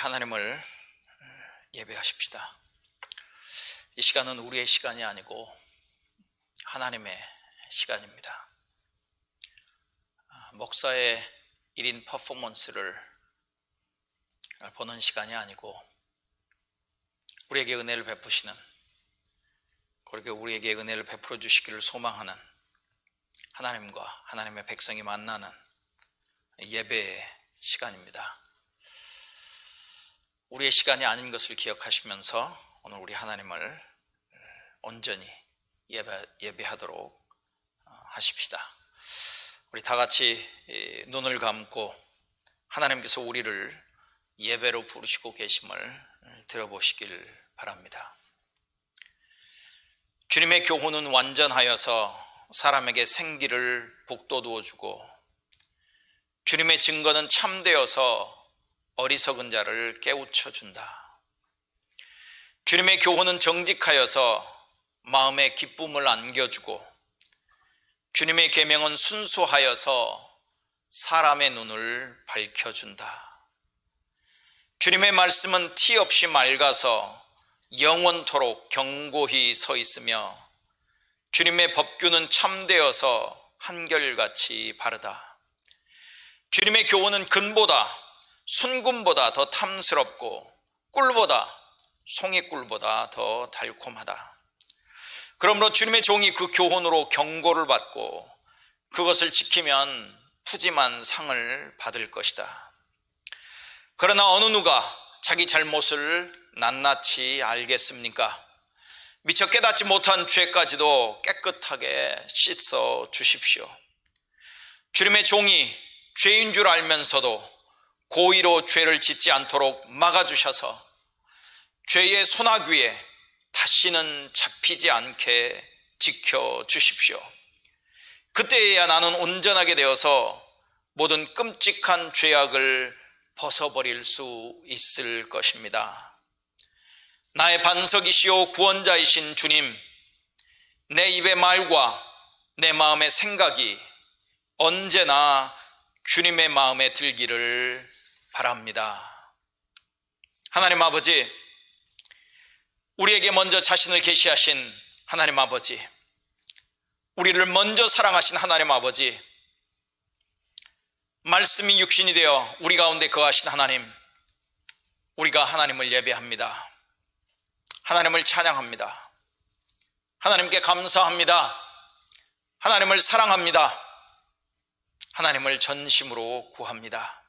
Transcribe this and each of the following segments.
하나님을 예배하십시다. 이 시간은 우리의 시간이 아니고 하나님의 시간입니다. 목사의 1인 퍼포먼스를 보는 시간이 아니고 우리에게 은혜를 베푸시는, 그렇게 우리에게 은혜를 베풀어 주시기를 소망하는 하나님과 하나님의 백성이 만나는 예배의 시간입니다. 우리의 시간이 아닌 것을 기억하시면서 오늘 우리 하나님을 온전히 예배하도록 하십시다. 우리 다 같이 눈을 감고 하나님께서 우리를 예배로 부르시고 계심을 들어보시길 바랍니다. 주님의 교훈은 완전하여서 사람에게 생기를 북돋워 주고, 주님의 증거는 참되어서 어리석은 자를 깨우쳐 준다. 주님의 교훈은 정직하여서 마음에 기쁨을 안겨주고, 주님의 계명은 순수하여서 사람의 눈을 밝혀준다. 주님의 말씀은 티 없이 맑아서 영원토록 견고히 서 있으며, 주님의 법규는 참되어서 한결같이 바르다. 주님의 교훈은 금보다 순금보다 더 탐스럽고 꿀보다, 송이꿀보다 더 달콤하다. 그러므로 주님의 종이 그 교훈으로 경고를 받고 그것을 지키면 푸짐한 상을 받을 것이다. 그러나 어느 누가 자기 잘못을 낱낱이 알겠습니까? 미처 깨닫지 못한 죄까지도 깨끗하게 씻어 주십시오. 주님의 종이 죄인 줄 알면서도 고의로 죄를 짓지 않도록 막아주셔서 죄의 소나귀에 다시는 잡히지 않게 지켜주십시오. 그때에야 나는 온전하게 되어서 모든 끔찍한 죄악을 벗어버릴 수 있을 것입니다. 나의 반석이시오 구원자이신 주님, 내 입의 말과 내 마음의 생각이 언제나 주님의 마음에 들기를 바랍니다. 하나님 아버지, 우리에게 먼저 자신을 계시하신 하나님 아버지, 우리를 먼저 사랑하신 하나님 아버지, 말씀이 육신이 되어 우리 가운데 거하신 하나님, 우리가 하나님을 예배합니다. 하나님을 찬양합니다. 하나님께 감사합니다. 하나님을 사랑합니다. 하나님을 전심으로 구합니다.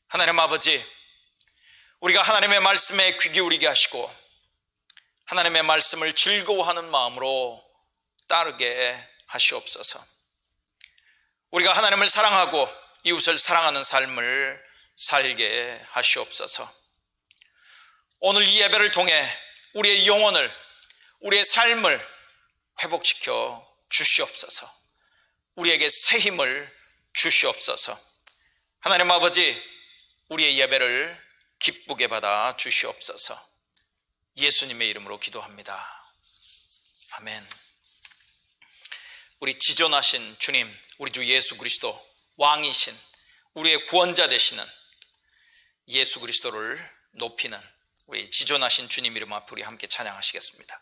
하나님 아버지, 우리가 하나님의 말씀에 귀 기울이게 하시고 하나님의 말씀을 즐거워하는 마음으로 따르게 하시옵소서. 우리가 하나님을 사랑하고 이웃을 사랑하는 삶을 살게 하시옵소서. 오늘 이 예배를 통해 우리의 영혼을, 우리의 삶을 회복시켜 주시옵소서. 우리에게 새 힘을 주시옵소서. 하나님 아버지, 우리의 예배를 기쁘게 받아 주시옵소서. 예수님의 이름으로 기도합니다. 아멘. 우리 지존하신 주님, 우리 주 예수 그리스도, 왕이신 우리의 구원자 되시는 예수 그리스도를 높이는 우리 지존하신 주님 이름 앞에 우리 함께 찬양하시겠습니다.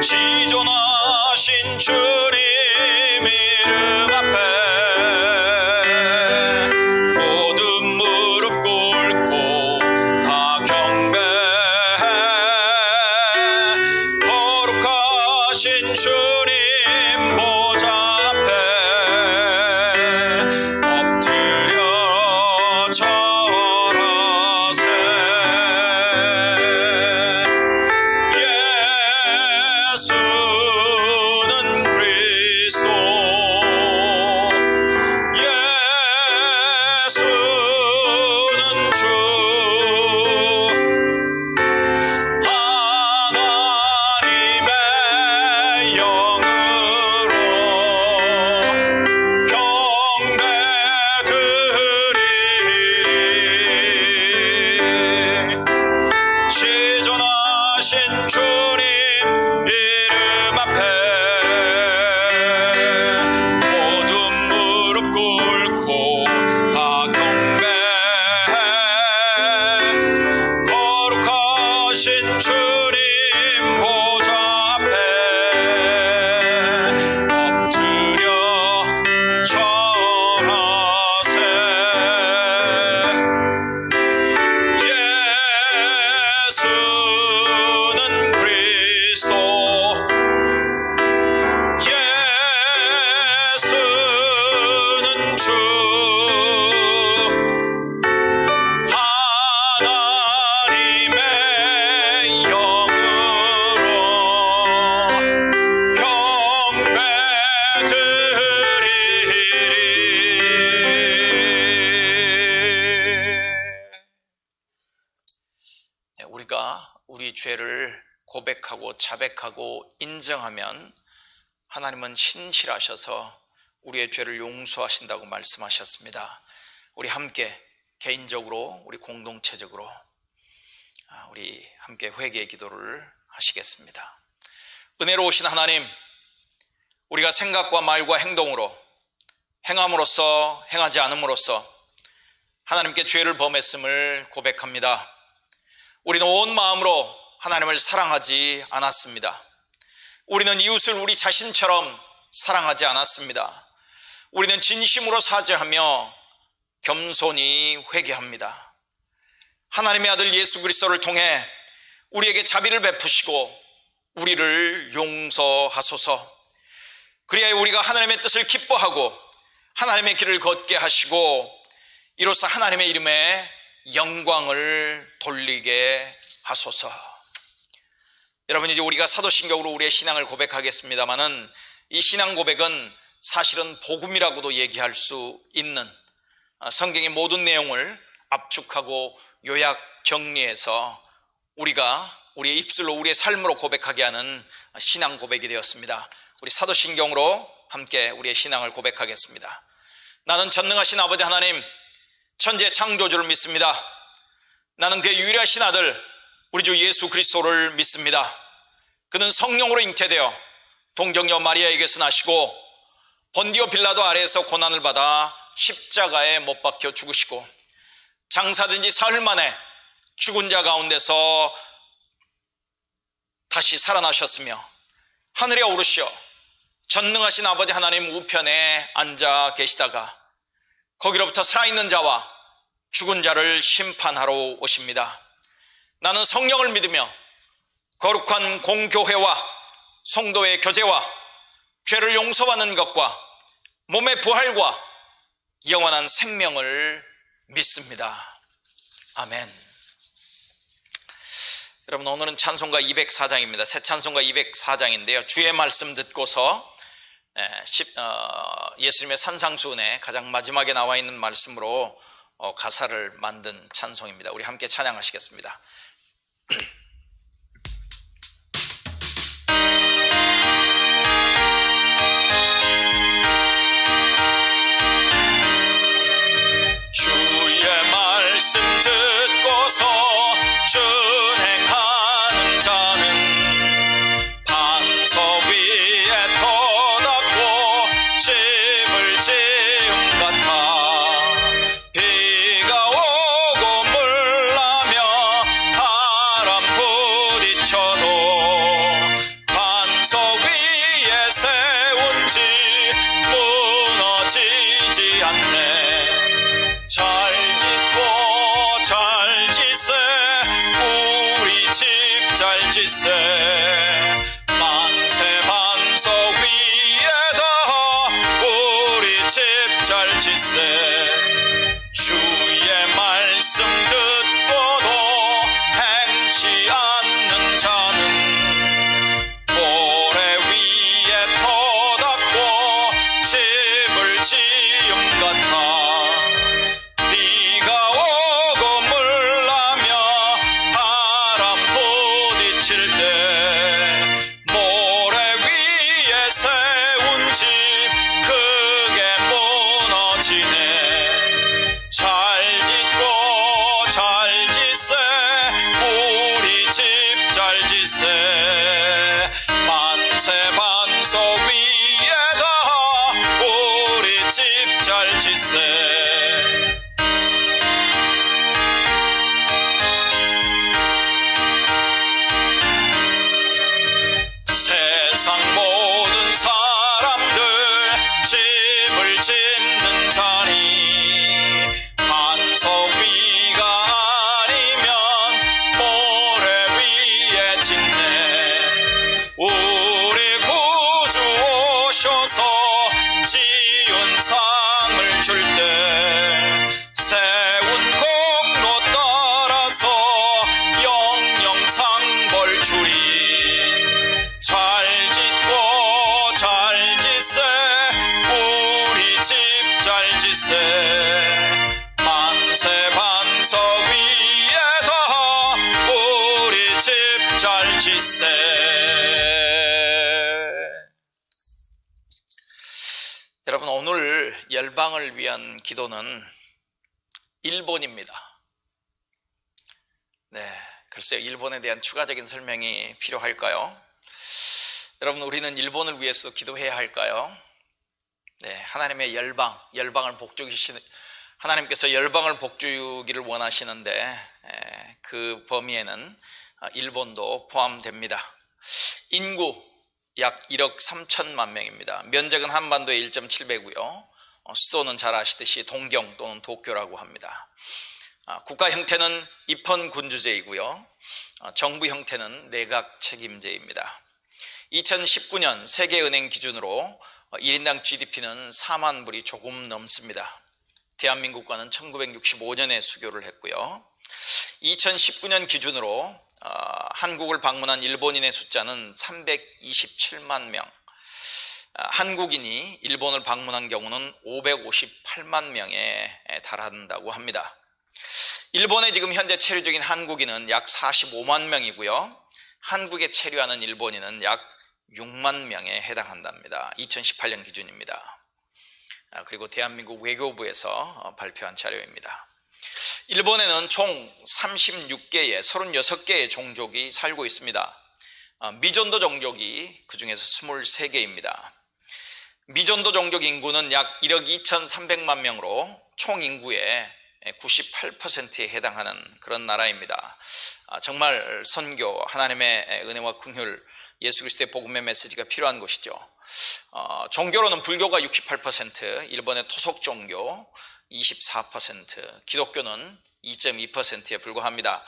지존하신 주님 이름 앞에 모든 무릎 꿇고 다 경배해. 거룩하신 주님 보좌 앞에 우리가 우리 죄를 고백하고 자백하고 인정하면 하나님은 신실하셔서 우리의 죄를 용서하신다고 말씀하셨습니다. 우리 함께 개인적으로 우리 공동체적으로 우리 함께 회개의 기도를 하시겠습니다. 은혜로우신 하나님, 우리가 생각과 말과 행동으로 행함으로써 행하지 않음으로써 하나님께 죄를 범했음을 고백합니다. 우리는 온 마음으로 하나님을 사랑하지 않았습니다. 우리는 이웃을 우리 자신처럼 사랑하지 않았습니다. 우리는 진심으로 사죄하며 겸손히 회개합니다. 하나님의 아들 예수 그리스도를 통해 우리에게 자비를 베푸시고 우리를 용서하소서. 그리하여 우리가 하나님의 뜻을 기뻐하고 하나님의 길을 걷게 하시고 이로써 하나님의 이름에 영광을 돌리게 하소서. 여러분, 이제 우리가 사도신경으로 우리의 신앙을 고백하겠습니다마는 이 신앙 고백은 사실은 복음이라고도 얘기할 수 있는 성경의 모든 내용을 압축하고 요약 정리해서 우리가 우리의 입술로 우리의 삶으로 고백하게 하는 신앙 고백이 되었습니다. 우리 사도신경으로 함께 우리의 신앙을 고백하겠습니다. 나는 전능하신 아버지 하나님, 천지의 창조주를 믿습니다. 나는 그의 유일하신 아들 우리 주 예수 그리스도를 믿습니다. 그는 성령으로 잉태되어 동정녀 마리아에게서 나시고 본디오 빌라도 아래에서 고난을 받아 십자가에 못 박혀 죽으시고 장사된 지 사흘 만에 죽은 자 가운데서 다시 살아나셨으며 하늘에 오르시어 전능하신 아버지 하나님 우편에 앉아 계시다가 거기로부터 살아있는 자와 죽은 자를 심판하러 오십니다. 나는 성령을 믿으며 거룩한 공교회와 성도의 교제와 죄를 용서받는 것과 몸의 부활과 영원한 생명을 믿습니다. 아멘. 여러분, 오늘은 찬송가 204장입니다. 새 찬송가 204장인데요. 주의 말씀 듣고서 예수님의 산상수훈에 가장 마지막에 나와 있는 말씀으로 가사를 만든 찬송입니다. 우리 함께 찬양하시겠습니다. 주의 말씀 듣고서 준행하는 자는 반석 위에 터닫고 집을 지음 같아. 비가 오고 물 나며 바람 열방을 위한 기도는 일본입니다. 네, 글쎄요, 일본에 대한 추가적인 설명이 필요할까요? 여러분, 우리는 일본을 위해서 기도해야 할까요? 네, 하나님의 열방을 복주시는, 하나님께서 열방을 복주기를 원하시는데 그 범위에는 일본도 포함됩니다. 인구 약 1억 3천만 명입니다. 면적은 한반도의 1.7배고요. 수도는 잘 아시듯이 동경 또는 도쿄라고 합니다. 국가 형태는 입헌군주제이고요. 정부 형태는 내각 책임제입니다. 2019년 세계은행 기준으로 1인당 GDP는 4만 불이 조금 넘습니다. 대한민국과는 1965년에 수교를 했고요. 2019년 기준으로 한국을 방문한 일본인의 숫자는 327만 명, 한국인이 일본을 방문한 경우는 558만 명에 달한다고 합니다. 일본에 지금 현재 체류적인 한국인은 약 45만 명이고요. 한국에 체류하는 일본인은 약 6만 명에 해당한답니다. 2018년 기준입니다. 그리고 대한민국 외교부에서 발표한 자료입니다. 일본에는 총 36개의 36개의 종족이 살고 있습니다. 미존도 종족이 그 중에서 23개입니다. 미존도 종족 인구는 약 1억 2,300만 명으로 총 인구의 98%에 해당하는 그런 나라입니다. 정말 선교, 하나님의 은혜와 긍휼, 예수 그리스도의 복음의 메시지가 필요한 곳이죠. 종교로는 불교가 68%, 일본의 토속 종교 24%, 기독교는 2.2%에 불과합니다.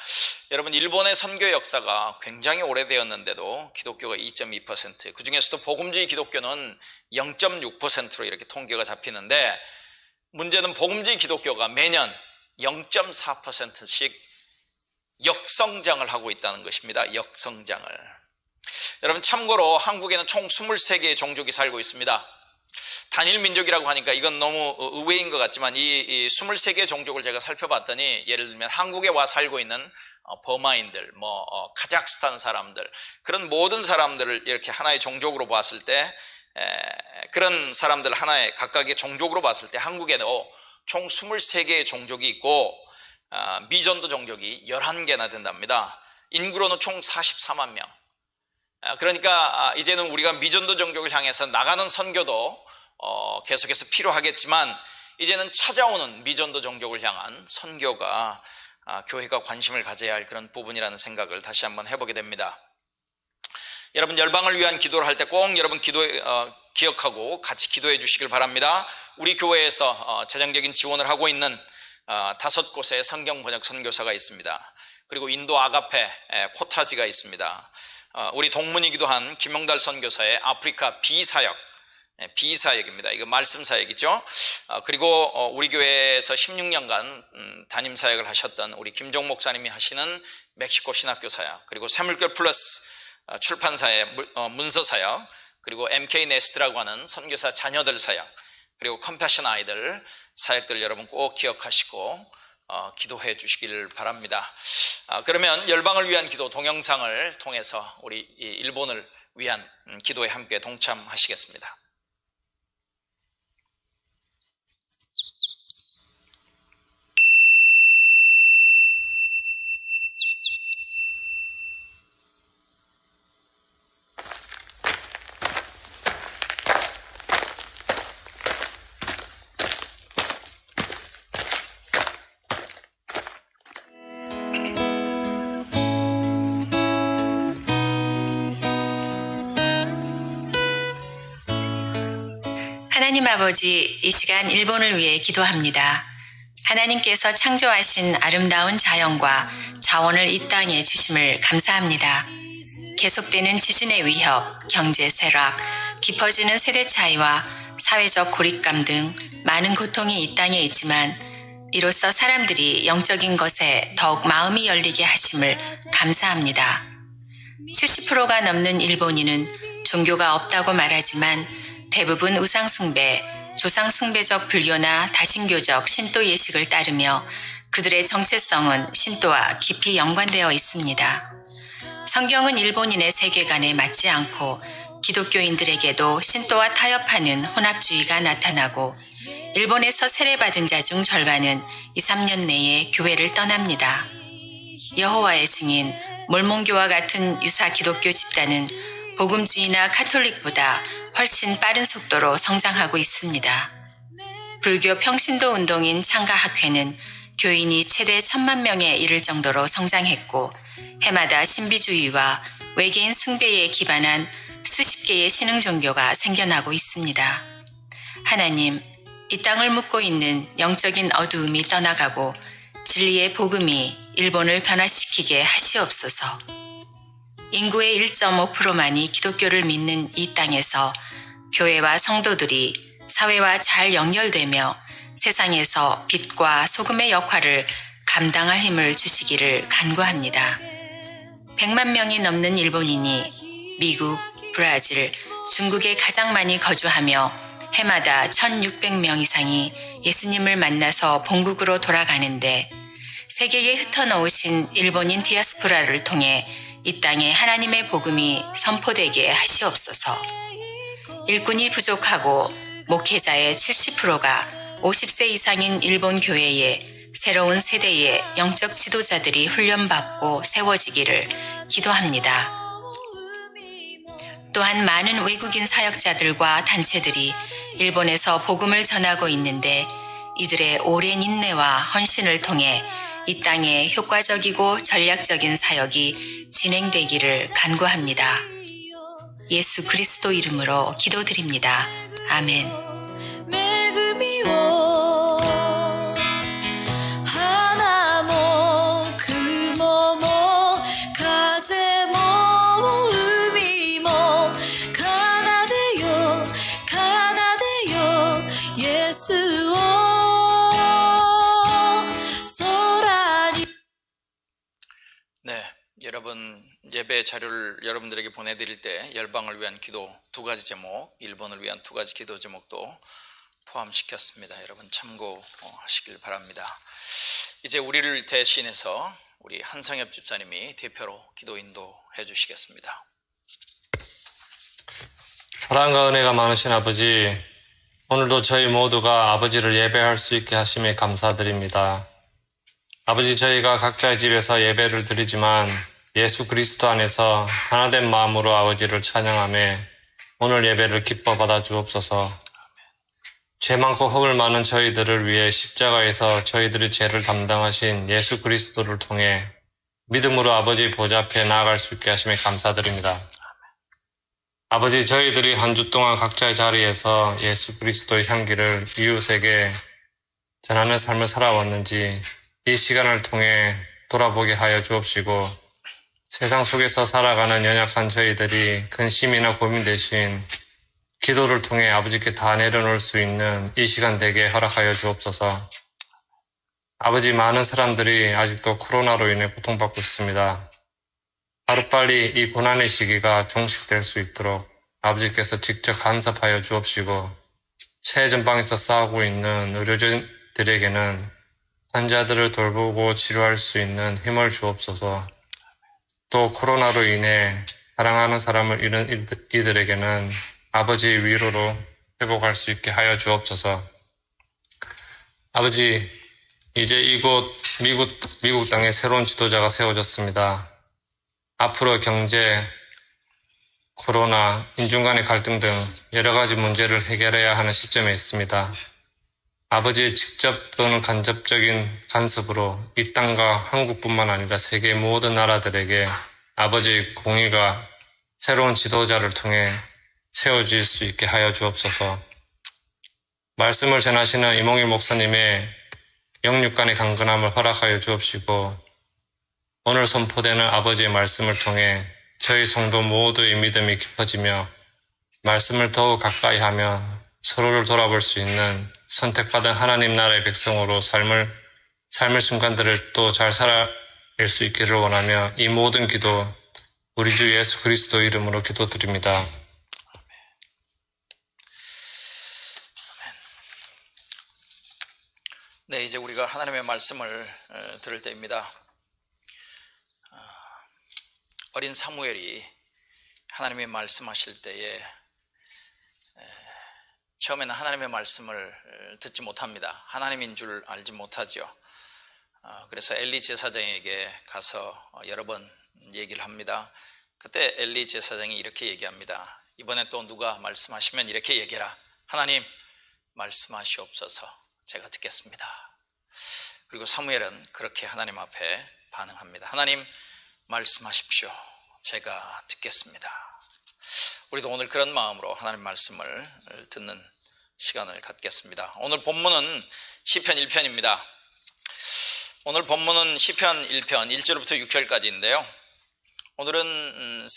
여러분, 일본의 선교 역사가 굉장히 오래되었는데도 기독교가 2.2%, 그 중에서도 복음주의 기독교는 0.6%로 이렇게 통계가 잡히는데, 문제는 복음주의 기독교가 매년 0.4%씩 역성장을 하고 있다는 것입니다. 역성장을. 여러분, 참고로 한국에는 총 23개의 종족이 살고 있습니다. 단일 민족이라고 하니까 이건 너무 의외인 것 같지만 이 23개의 종족을 제가 살펴봤더니, 예를 들면 한국에 와 살고 있는 버마인들, 카자흐스탄 사람들, 그런 모든 사람들을 이렇게 하나의 종족으로 봤을 때, 그런 사람들 하나의 각각의 종족으로 봤을 때 한국에도 총 23개의 종족이 있고, 미존도 종족이 11개나 된답니다. 인구로는 총 44만 명. 그러니까 이제는 우리가 미존도 종족을 향해서 나가는 선교도 계속해서 필요하겠지만, 이제는 찾아오는 미존도 종족을 향한 선교가 교회가 관심을 가져야 할 그런 부분이라는 생각을 다시 한번 해보게 됩니다. 여러분, 열방을 위한 기도를 할 때 꼭 여러분 기억하고 같이 기도해 주시길 바랍니다. 우리 교회에서 재정적인 지원을 하고 있는 5곳의 성경 번역 선교사가 있습니다. 그리고 인도 아가페 코타지가 있습니다. 우리 동문이기도 한 김용달 선교사의 아프리카 비사역입니다. 이거 말씀 사역이죠. 그리고 우리 교회에서 16년간 담임 사역을 하셨던 우리 김종 목사님이 하시는 멕시코 신학교 사역, 그리고 샘물결 플러스 출판사의 문서 사역, 그리고 MK 네스트라고 하는 선교사 자녀들 사역, 그리고 컴패션 아이들 사역들 여러분 꼭 기억하시고 기도해 주시길 바랍니다. 그러면 열방을 위한 기도 동영상을 통해서 우리 일본을 위한 기도에 함께 동참하시겠습니다. 하나님 아버지, 이 시간 일본을 위해 기도합니다. 하나님께서 창조하신 아름다운 자연과 자원을 이 땅에 주심을 감사합니다. 계속되는 지진의 위협, 경제 쇠락, 깊어지는 세대 차이와 사회적 고립감 등 많은 고통이 이 땅에 있지만, 이로써 사람들이 영적인 것에 더욱 마음이 열리게 하심을 감사합니다. 70%가 넘는 일본인은 종교가 없다고 말하지만 대부분 우상숭배, 조상숭배적 불교나 다신교적 신도 예식을 따르며 그들의 정체성은 신도와 깊이 연관되어 있습니다. 성경은 일본인의 세계관에 맞지 않고 기독교인들에게도 신도와 타협하는 혼합주의가 나타나고 일본에서 세례받은 자 중 절반은 2, 3년 내에 교회를 떠납니다. 여호와의 증인, 몰몬교와 같은 유사 기독교 집단은 복음주의나 카톨릭보다 훨씬 빠른 속도로 성장하고 있습니다. 불교 평신도 운동인 창가학회는 교인이 최대 1,000만 명에 이를 정도로 성장했고 해마다 신비주의와 외계인 숭배에 기반한 수십 개의 신흥 종교가 생겨나고 있습니다. 하나님, 이 땅을 묻고 있는 영적인 어두움이 떠나가고 진리의 복음이 일본을 변화시키게 하시옵소서. 인구의 1.5%만이 기독교를 믿는 이 땅에서 교회와 성도들이 사회와 잘 연결되며 세상에서 빛과 소금의 역할을 감당할 힘을 주시기를 간구합니다. 100만 명이 넘는 일본인이 미국, 브라질, 중국에 가장 많이 거주하며 해마다 1,600명 이상이 예수님을 만나서 본국으로 돌아가는데 세계에 흩어놓으신 일본인 디아스포라를 통해 이 땅에 하나님의 복음이 선포되게 하시옵소서. 일꾼이 부족하고 목회자의 70%가 50세 이상인 일본 교회에 새로운 세대의 영적 지도자들이 훈련받고 세워지기를 기도합니다. 또한 많은 외국인 사역자들과 단체들이 일본에서 복음을 전하고 있는데 이들의 오랜 인내와 헌신을 통해 이 땅에 효과적이고 전략적인 사역이 진행되기를 간구합니다. 예수 그리스도 이름으로 기도드립니다. 아멘. 恵みを花も雲も風も海も奏でよ奏でよイエスを空に 네, 여러분 예배 자료를 여러분들에게 보내드릴 때 열방을 위한 기도 2가지 제목, 일본을 위한 2가지 기도 제목도 포함시켰습니다. 여러분 참고하시길 바랍니다. 이제 우리를 대신해서 우리 한성엽 집사님이 대표로 기도 인도해 주시겠습니다. 사랑과 은혜가 많으신 아버지, 오늘도 저희 모두가 아버지를 예배할 수 있게 하심에 감사드립니다. 아버지, 저희가 각자의 집에서 예배를 드리지만 예수 그리스도 안에서 하나된 마음으로 아버지를 찬양하며 오늘 예배를 기뻐 받아 주옵소서. 죄 많고 허물 많은 저희들을 위해 십자가에서 저희들의 죄를 담당하신 예수 그리스도를 통해 믿음으로 아버지 보좌 앞에 나아갈 수 있게 하심에 감사드립니다. 아버지, 저희들이 한 주 동안 각자의 자리에서 예수 그리스도의 향기를 이웃에게 전하는 삶을 살아왔는지 이 시간을 통해 돌아보게 하여 주옵시고 세상 속에서 살아가는 연약한 저희들이 근심이나 고민 대신 기도를 통해 아버지께 다 내려놓을 수 있는 이 시간 되게 허락하여 주옵소서. 아버지, 많은 사람들이 아직도 코로나로 인해 고통받고 있습니다. 하루빨리 이 고난의 시기가 종식될 수 있도록 아버지께서 직접 간섭하여 주옵시고 최전방에서 싸우고 있는 의료진들에게는 환자들을 돌보고 치료할 수 있는 힘을 주옵소서. 또 코로나로 인해 사랑하는 사람을 잃은 이들에게는 아버지의 위로로 회복할 수 있게 하여 주옵소서. 아버지, 이제 이곳 미국 땅에 새로운 지도자가 세워졌습니다. 앞으로 경제, 코로나, 인종 간의 갈등 등 여러 가지 문제를 해결해야 하는 시점에 있습니다. 아버지의 직접 또는 간접적인 간섭으로 이 땅과 한국뿐만 아니라 세계 모든 나라들에게 아버지의 공의가 새로운 지도자를 통해 세워질 수 있게 하여 주옵소서. 말씀을 전하시는 이몽일 목사님의 영육간의 강건함을 허락하여 주옵시고 오늘 선포되는 아버지의 말씀을 통해 저희 성도 모두의 믿음이 깊어지며 말씀을 더욱 가까이 하며 서로를 돌아볼 수 있는 선택받은 하나님 나라의 백성으로 삶의 순간들을 또 잘 살아낼 수 있기를 원하며 이 모든 기도 우리 주 예수 그리스도 이름으로 기도드립니다. 네, 이제 우리가 하나님의 말씀을 들을 때입니다. 어린 사무엘이 하나님의 말씀하실 때에 처음에는 하나님의 말씀을 듣지 못합니다. 하나님인 줄 알지 못하지요. 그래서 엘리 제사장에게 가서 여러 번 얘기를 합니다. 그때 엘리 제사장이 이렇게 얘기합니다. 이번에 또 누가 말씀하시면 이렇게 얘기해라. 하나님 말씀하시옵소서, 제가 듣겠습니다. 그리고 사무엘은 그렇게 하나님 앞에 반응합니다. 하나님 말씀하십시오, 제가 듣겠습니다. 우리도 오늘 그런 마음으로 하나님 말씀을 듣는 시간을 갖겠습니다. 오늘 본문은 시편 1편입니다. 오늘 본문은 시편 1편 1절부터 6절까지인데요. 오늘은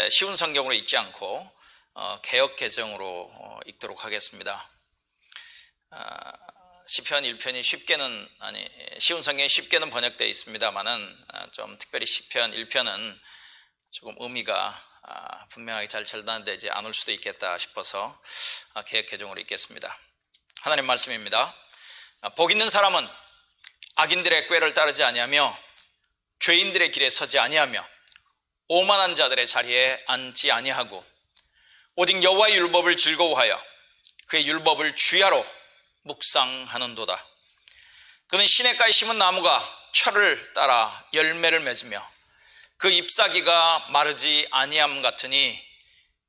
쉬운 성경으로 읽지 않고 개역 개정으로 읽도록 하겠습니다. 시편 1편이 쉬운 성경이 쉽게는 번역되어 있습니다만은 좀 특별히 시편 1편은 조금 의미가 분명하게 잘 절단되지 않을 수도 있겠다 싶어서 개역 개정으로 읽겠습니다. 하나님 말씀입니다. 복 있는 사람은 악인들의 꾀를 따르지 아니하며 죄인들의 길에 서지 아니하며 오만한 자들의 자리에 앉지 아니하고 오직 여호와의 율법을 즐거워하여 그의 율법을 주야로 묵상하는도다. 그는 시냇가에 심은 나무가 철을 따라 열매를 맺으며 그 잎사귀가 마르지 아니함 같으니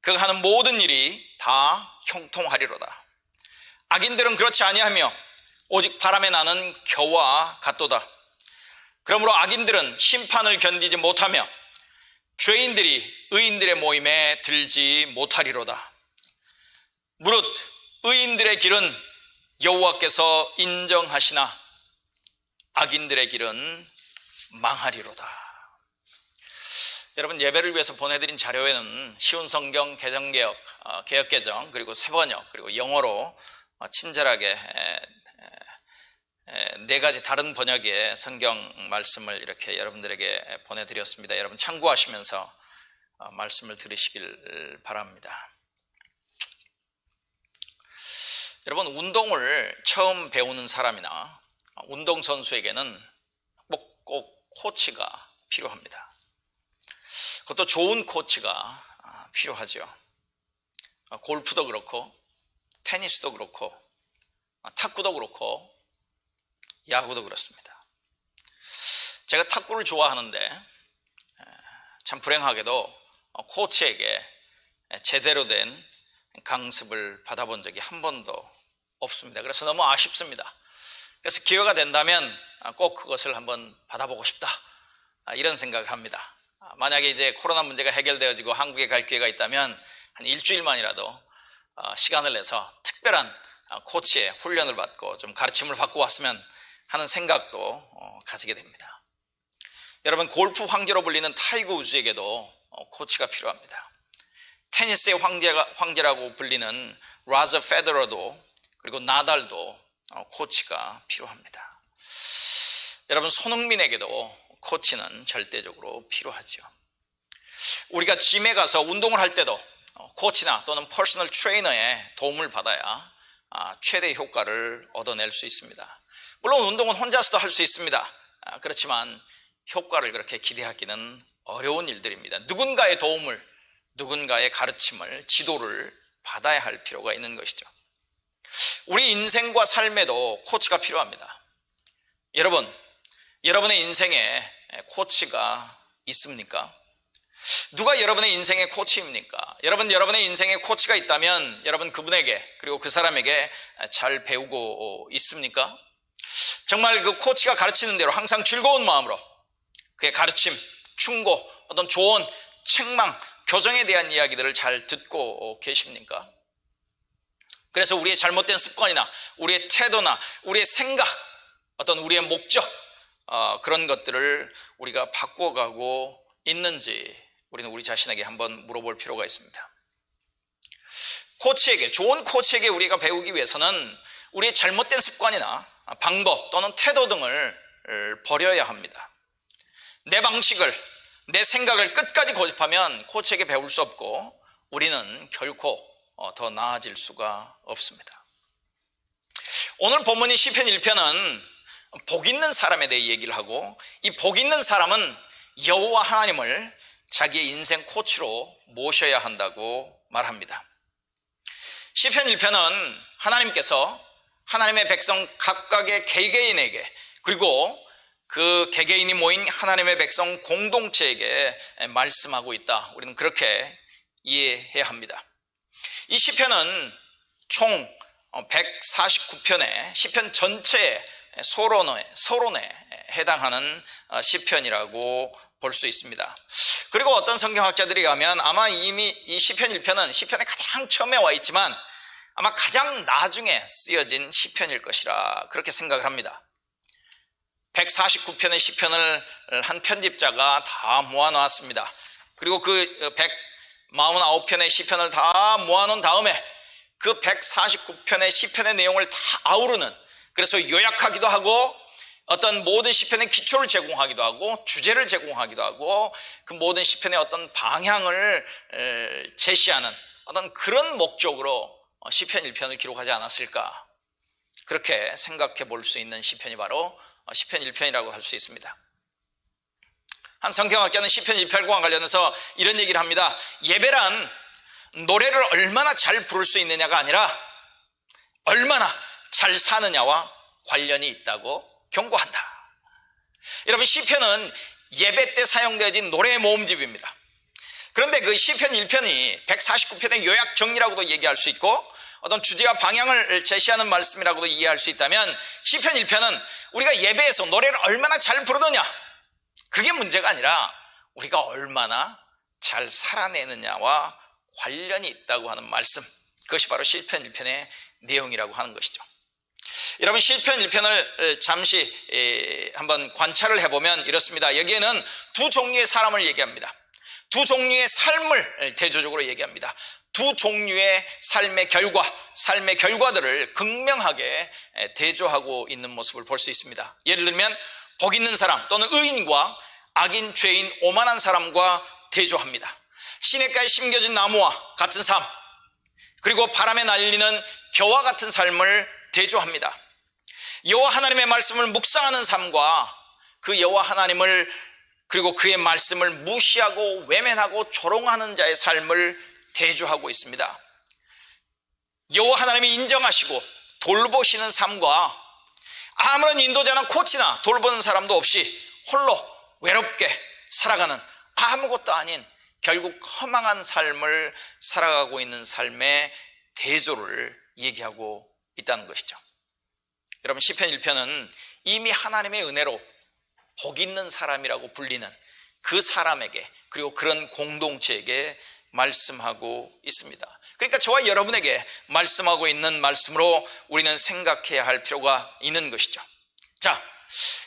그가 하는 모든 일이 다 형통하리로다. 악인들은 그렇지 아니하며 오직 바람에 나는 겨와 같도다. 그러므로 악인들은 심판을 견디지 못하며 죄인들이 의인들의 모임에 들지 못하리로다. 무릇 의인들의 길은 여호와께서 인정하시나 악인들의 길은 망하리로다. 여러분, 예배를 위해서 보내드린 자료에는 쉬운 성경 개정개역, 개역개정, 그리고 새번역, 그리고 영어로 친절하게 4가지 다른 번역의 성경 말씀을 이렇게 여러분들에게 보내드렸습니다. 여러분 참고하시면서 말씀을 들으시길 바랍니다. 여러분, 운동을 처음 배우는 사람이나 운동선수에게는 꼭 코치가 필요합니다. 그것도 좋은 코치가 필요하죠. 골프도 그렇고 테니스도 그렇고 탁구도 그렇고 야구도 그렇습니다. 제가 탁구를 좋아하는데 참 불행하게도 코치에게 제대로 된 강습을 받아본 적이 한 번도 없습니다. 그래서 너무 아쉽습니다. 그래서 기회가 된다면 꼭 그것을 한번 받아보고 싶다, 이런 생각을 합니다. 만약에 이제 코로나 문제가 해결되어지고 한국에 갈 기회가 있다면 한 일주일만이라도 시간을 내서 특별한 코치의 훈련을 받고 좀 가르침을 받고 왔으면 하는 생각도 가지게 됩니다. 여러분, 골프 황제로 불리는 타이거 우즈에게도 코치가 필요합니다. 테니스의 황제라고 불리는 라저 페더러도, 그리고 나달도 코치가 필요합니다. 여러분, 손흥민에게도 코치는 절대적으로 필요하죠. 우리가 짐에 가서 운동을 할 때도 코치나 또는 퍼스널 트레이너의 도움을 받아야 최대 효과를 얻어낼 수 있습니다. 물론 운동은 혼자서도 할 수 있습니다. 그렇지만 효과를 그렇게 기대하기는 어려운 일들입니다. 누군가의 도움을, 누군가의 가르침을, 지도를 받아야 할 필요가 있는 것이죠. 우리 인생과 삶에도 코치가 필요합니다. 여러분의 인생에 코치가 있습니까? 누가 여러분의 인생의 코치입니까? 여러분의 인생에 코치가 있다면 여러분 그분에게, 그리고 그 사람에게 잘 배우고 있습니까? 정말 그 코치가 가르치는 대로 항상 즐거운 마음으로 그의 가르침, 충고, 어떤 조언, 책망, 교정에 대한 이야기들을 잘 듣고 계십니까? 그래서 우리의 잘못된 습관이나 우리의 태도나 우리의 생각, 어떤 우리의 목적, 그런 것들을 우리가 바꿔가고 있는지 우리는 우리 자신에게 한번 물어볼 필요가 있습니다. 좋은 코치에게 우리가 배우기 위해서는 우리의 잘못된 습관이나 방법 또는 태도 등을 버려야 합니다. 내 방식을, 내 생각을 끝까지 고집하면 코치에게 배울 수 없고 우리는 결코 더 나아질 수가 없습니다. 오늘 본문인 시편 1편은 복 있는 사람에 대해 얘기를 하고, 이 복 있는 사람은 여호와 하나님을 자기의 인생 코치로 모셔야 한다고 말합니다. 시편 1편은 하나님께서 하나님의 백성 각각의 개개인에게, 그리고 그 개개인이 모인 하나님의 백성 공동체에게 말씀하고 있다. 우리는 그렇게 이해해야 합니다. 이 시편은 총 149편의 시편 전체의 서론에 해당하는 시편이라고 볼 수 있습니다. 그리고 어떤 성경학자들이 가면 아마 이미 이 시편 1편은 시편의 가장 처음에 와 있지만 아마 가장 나중에 쓰여진 시편일 것이라 그렇게 생각을 합니다. 149편의 시편을 한 편집자가 다 모아놓았습니다. 그리고 그 149편의 시편을 다 모아놓은 다음에 그 149편의 시편의 내용을 다 아우르는, 그래서 요약하기도 하고 어떤 모든 시편의 기초를 제공하기도 하고 주제를 제공하기도 하고 그 모든 시편의 어떤 방향을 제시하는 어떤 그런 목적으로 시편 1편을 기록하지 않았을까, 그렇게 생각해 볼 수 있는 시편이 바로 시편 1편이라고 할 수 있습니다. 한 성경학자는 시편 1편과 관련해서 이런 얘기를 합니다. 예배란 노래를 얼마나 잘 부를 수 있느냐가 아니라 얼마나 잘 사느냐와 관련이 있다고 경고한다. 여러분, 시편은 예배 때 사용되어진 노래의 모음집입니다. 그런데 그 시편 1편이 149편의 요약 정리라고도 얘기할 수 있고 어떤 주제와 방향을 제시하는 말씀이라고도 이해할 수 있다면, 시편 1편은 우리가 예배에서 노래를 얼마나 잘 부르느냐, 그게 문제가 아니라 우리가 얼마나 잘 살아내느냐와 관련이 있다고 하는 말씀, 그것이 바로 시편 1편의 내용이라고 하는 것이죠. 여러분, 시편 1편을 잠시 한번 관찰을 해보면 이렇습니다. 여기에는 두 종류의 사람을 얘기합니다. 두 종류의 삶을 대조적으로 얘기합니다. 두 종류의 삶의 결과들을 극명하게 대조하고 있는 모습을 볼 수 있습니다. 예를 들면 복 있는 사람 또는 의인과 악인, 죄인, 오만한 사람과 대조합니다. 시냇가에 심겨진 나무와 같은 삶, 그리고 바람에 날리는 겨와 같은 삶을 대조합니다. 여호와 하나님의 말씀을 묵상하는 삶과 그 여호와 하나님을 그리고 그의 말씀을 무시하고 외면하고 조롱하는 자의 삶을 대조하고 있습니다. 여호와 하나님이 인정하시고 돌보시는 삶과 아무런 인도자나 코치나 돌보는 사람도 없이 홀로 외롭게 살아가는 아무것도 아닌 결국 허망한 삶을 살아가고 있는 삶의 대조를 얘기하고 있다는 것이죠. 여러분, 시편 1편은 이미 하나님의 은혜로 복 있는 사람이라고 불리는 그 사람에게, 그리고 그런 공동체에게 말씀하고 있습니다. 그러니까 저와 여러분에게 말씀하고 있는 말씀으로 우리는 생각해야 할 필요가 있는 것이죠. 자,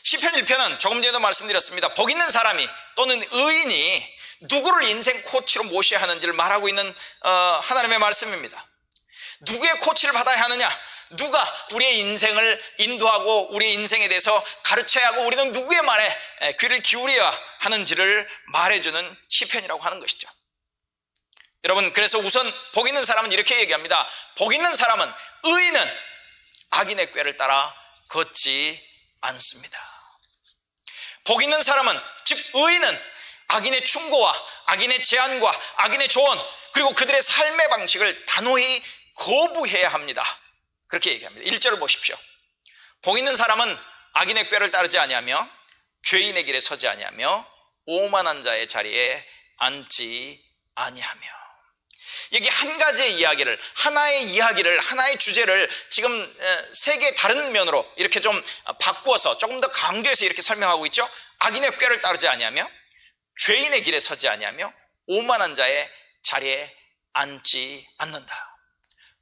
시편 1편은 조금 전에도 말씀드렸습니다. 복 있는 사람이 또는 의인이 누구를 인생 코치로 모셔야 하는지를 말하고 있는 하나님의 말씀입니다. 누구의 코치를 받아야 하느냐, 누가 우리의 인생을 인도하고 우리의 인생에 대해서 가르쳐야 하고 우리는 누구의 말에 귀를 기울여야 하는지를 말해주는 시편이라고 하는 것이죠. 여러분, 그래서 우선 복 있는 사람은 이렇게 얘기합니다. 복 있는 사람은, 의인은 악인의 꾀를 따라 걷지 않습니다. 복 있는 사람은, 즉 의인은 악인의 충고와 악인의 제안과 악인의 조언, 그리고 그들의 삶의 방식을 단호히 거부해야 합니다. 그렇게 얘기합니다. 1절을 보십시오. 복 있는 사람은 악인의 꾀를 따르지 아니하며 죄인의 길에 서지 아니하며 오만한 자의 자리에 앉지 아니하며. 여기 한 가지의 이야기를, 하나의 주제를 지금 세 개의 다른 면으로 이렇게 좀 바꾸어서 조금 더 강조해서 이렇게 설명하고 있죠. 악인의 꾀를 따르지 아니하며 죄인의 길에 서지 아니하며 오만한 자의 자리에 앉지 않는다.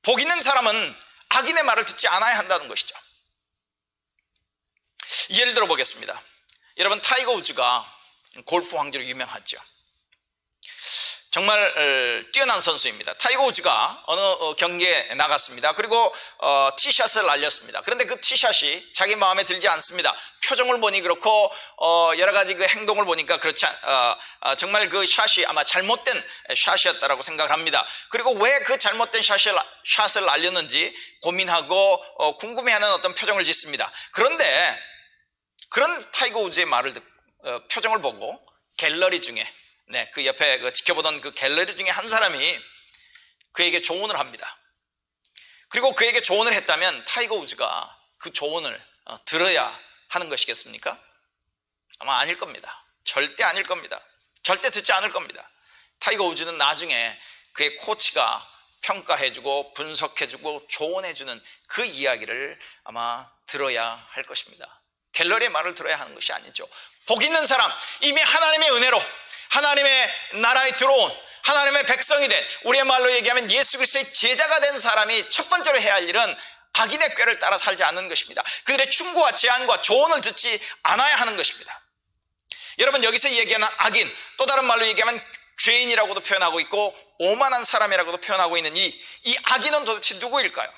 복 있는 사람은 악인의 말을 듣지 않아야 한다는 것이죠. 예를 들어 보겠습니다. 여러분, 타이거 우즈가 골프 왕조로 유명하죠. 정말 뛰어난 선수입니다. 타이거 우즈가 어느 경기에 나갔습니다. 그리고 티샷을 날렸습니다. 그런데 그 티샷이 자기 마음에 들지 않습니다. 표정을 보니 그렇고 여러 가지 그 행동을 보니까 그렇지 정말 그 샷이 아마 잘못된 샷이었다라고 생각을 합니다. 그리고 왜 그 잘못된 샷을 날렸는지 고민하고 궁금해하는 어떤 표정을 짓습니다. 그런데 그런 타이거 우즈의 표정을 보고 갤러리 중에 그 옆에 지켜보던 그 갤러리 중에 한 사람이 그에게 조언을 합니다. 그리고 그에게 조언을 했다면 타이거 우즈가 그 조언을 들어야 하는 것이겠습니까? 아마 아닐 겁니다. 절대 아닐 겁니다. 절대 듣지 않을 겁니다. 타이거 우즈는 나중에 그의 코치가 평가해주고 분석해주고 조언해주는 그 이야기를 아마 들어야 할 것입니다. 갤러리의 말을 들어야 하는 것이 아니죠. 복 있는 사람, 이미 하나님의 은혜로 하나님의 나라에 들어온 하나님의 백성이 된, 우리의 말로 얘기하면 예수 그리스도의 제자가 된 사람이 첫 번째로 해야 할 일은 악인의 꾀를 따라 살지 않는 것입니다. 그들의 충고와 제안과 조언을 듣지 않아야 하는 것입니다. 여러분, 여기서 얘기하는 악인, 또 다른 말로 얘기하면 죄인이라고도 표현하고 있고 오만한 사람이라고도 표현하고 있는 이 악인은 도대체 누구일까요?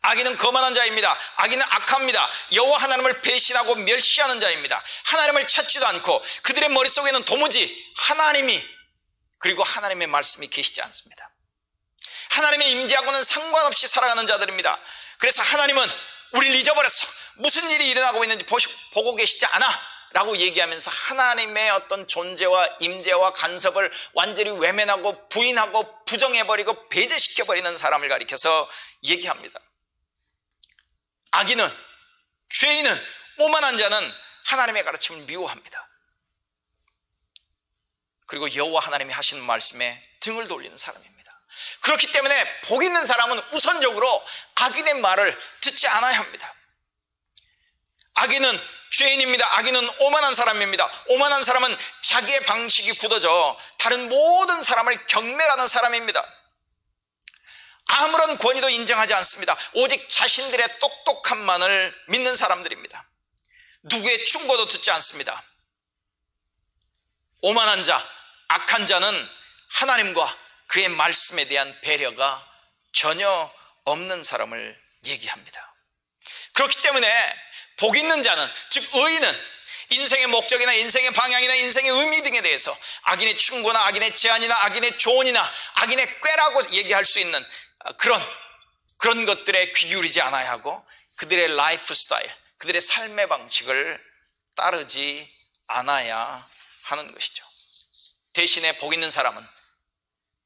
악인은 거만한 자입니다. 악인은 악합니다. 여호와 하나님을 배신하고 멸시하는 자입니다. 하나님을 찾지도 않고 그들의 머릿속에는 도무지 하나님이, 그리고 하나님의 말씀이 계시지 않습니다. 하나님의 임재하고는 상관없이 살아가는 자들입니다. 그래서 하나님은 우리를 잊어버렸어, 무슨 일이 일어나고 있는지 보고 계시지 않아 라고 얘기하면서 하나님의 어떤 존재와 임재와 간섭을 완전히 외면하고 부인하고 부정해버리고 배제시켜버리는 사람을 가리켜서 얘기합니다. 악인은, 죄인은, 오만한 자는 하나님의 가르침을 미워합니다. 그리고 여호와 하나님이 하시는 말씀에 등을 돌리는 사람입니다. 그렇기 때문에 복 있는 사람은 우선적으로 악인의 말을 듣지 않아야 합니다. 악인은 죄인입니다. 악인은 오만한 사람입니다. 오만한 사람은 자기의 방식이 굳어져 다른 모든 사람을 경멸하는 사람입니다. 아무런 권위도 인정하지 않습니다. 오직 자신들의 똑똑함만을 믿는 사람들입니다. 누구의 충고도 듣지 않습니다. 오만한 자, 악한 자는 하나님과 그의 말씀에 대한 배려가 전혀 없는 사람을 얘기합니다. 그렇기 때문에 복 있는 자는, 즉 의인은 인생의 목적이나 인생의 방향이나 인생의 의미 등에 대해서 악인의 충고나 악인의 제안이나 악인의 조언이나 악인의 꾀라고 얘기할 수 있는 그런 것들에 귀 기울이지 않아야 하고 그들의 라이프 스타일, 그들의 삶의 방식을 따르지 않아야 하는 것이죠. 대신에 복 있는 사람은,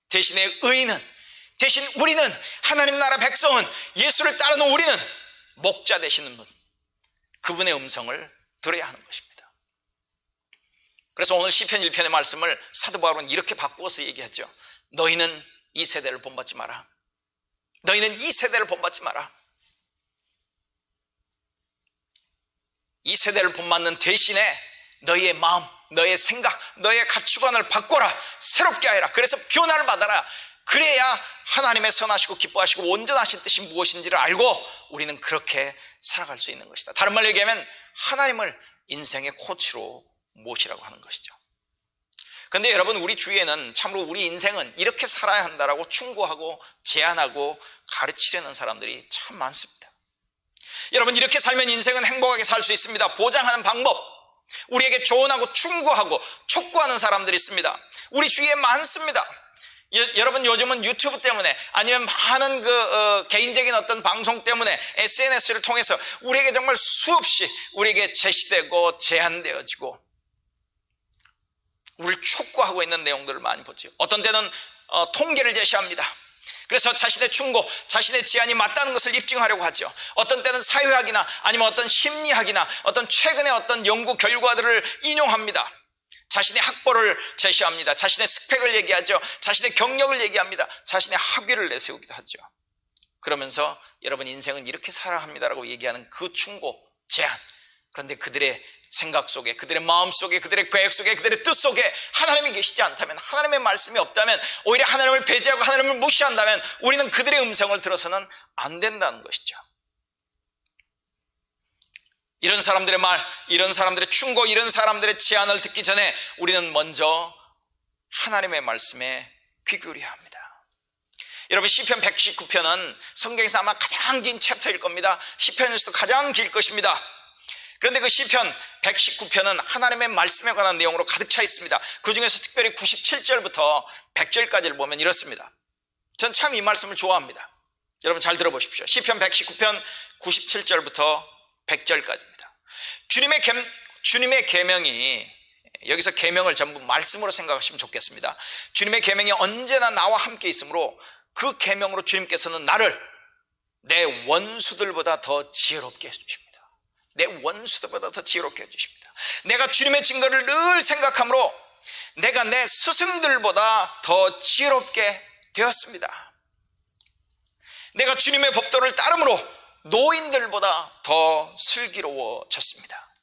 대신에 의인은, 대신 우리는, 하나님 나라 백성은, 예수를 따르는 우리는 목자 되시는 분, 그분의 음성을 들어야 하는 것입니다. 그래서 오늘 시편 1편의 말씀을 사도 바울은 이렇게 바꾸어서 얘기하죠. 너희는 이 세대를 본받지 마라. 너희는 이 세대를 본받지 마라. 이 세대를 본받는 대신에 너희의 마음, 너의 생각, 너의 가치관을 바꿔라. 새롭게 하여라. 그래서 변화를 받아라. 그래야 하나님의 선하시고 기뻐하시고 온전하신 뜻이 무엇인지를 알고 우리는 그렇게 살아갈 수 있는 것이다. 다른 말로 얘기하면 하나님을 인생의 코치로 모시라고 하는 것이죠. 그런데 여러분, 우리 주위에는 참으로 우리 인생은 이렇게 살아야 한다라고 충고하고 제안하고 가르치려는 사람들이 참 많습니다. 여러분, 이렇게 살면 인생은 행복하게 살 수 있습니다. 보장하는 방법, 우리에게 조언하고 충고하고 촉구하는 사람들이 있습니다. 우리 주위에 많습니다. 여러분, 요즘은 유튜브 때문에 아니면 많은 개인적인 어떤 방송 때문에 SNS를 통해서 우리에게 정말 수없이 우리에게 제시되고 제한되어지고 우리를 촉구하고 있는 내용들을 많이 보죠. 어떤 때는 통계를 제시합니다. 그래서 자신의 충고, 자신의 제안이 맞다는 것을 입증하려고 하죠. 어떤 때는 사회학이나 아니면 어떤 심리학이나 어떤 최근의 어떤 연구 결과들을 인용합니다. 자신의 학벌을 제시합니다. 자신의 스펙을 얘기하죠. 자신의 경력을 얘기합니다. 자신의 학위를 내세우기도 하죠. 그러면서 여러분, 인생은 이렇게 살아야 합니다라고 얘기하는 그 충고, 제안, 그런데 그들의 생각 속에, 그들의 마음 속에, 그들의 계획 속에, 그들의 뜻 속에 하나님이 계시지 않다면, 하나님의 말씀이 없다면, 오히려 하나님을 배제하고 하나님을 무시한다면 우리는 그들의 음성을 들어서는 안 된다는 것이죠. 이런 사람들의 말, 이런 사람들의 충고, 이런 사람들의 제안을 듣기 전에 우리는 먼저 하나님의 말씀에 귀 기울여야 합니다. 여러분, 시편 119편은 성경에서 아마 가장 긴 챕터일 겁니다. 시편에서도 가장 길 것입니다. 그런데 그 시편 119편은 하나님의 말씀에 관한 내용으로 가득 차 있습니다. 그 중에서 특별히 97절부터 100절까지를 보면 이렇습니다. 전 참 이 말씀을 좋아합니다. 여러분 잘 들어보십시오. 시편 119편 97절부터 100절까지입니다. 주님의 계명이, 여기서 계명을 전부 말씀으로 생각하시면 좋겠습니다. 주님의 계명이 언제나 나와 함께 있으므로 그 계명으로 주님께서는 나를 내 원수들보다 더 지혜롭게 해주십니다. 내 원수들보다 더 지혜롭게 해주십니다. 내가 주님의 증거를 늘 생각하므로 내가 내 스승들보다 더 지혜롭게 되었습니다. 내가 주님의 법도를 따름으로 노인들보다 더 슬기로워졌습니다.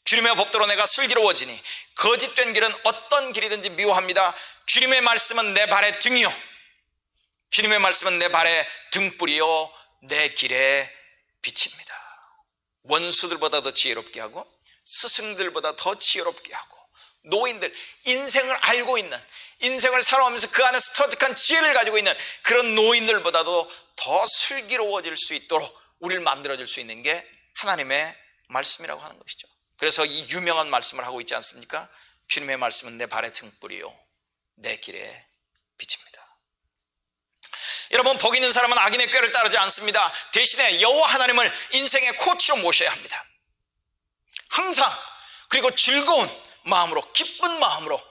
주님의 법도로 내가 슬기로워지니 거짓된 길은 어떤 길이든지 미워합니다. 주님의 말씀은 내 발의 등이요, 주님의 말씀은 내 발의 등불이요 내 길의 빛입니다. 원수들보다 더 지혜롭게 하고 스승들보다 더 지혜롭게 하고 노인들, 인생을 알고 있는, 인생을 살아오면서 그 안에서 터득한 지혜를 가지고 있는 그런 노인들보다도 더 슬기로워질 수 있도록 우리를 만들어줄 수 있는 게 하나님의 말씀이라고 하는 것이죠. 그래서 이 유명한 말씀을 하고 있지 않습니까? 주님의 말씀은 내 발의 등불이요 내 길의 빛입니다. 여러분, 복 있는 사람은 악인의 꾀를 따르지 않습니다. 대신에 여호와 하나님을 인생의 코치로 모셔야 합니다. 항상, 그리고 즐거운 마음으로, 기쁜 마음으로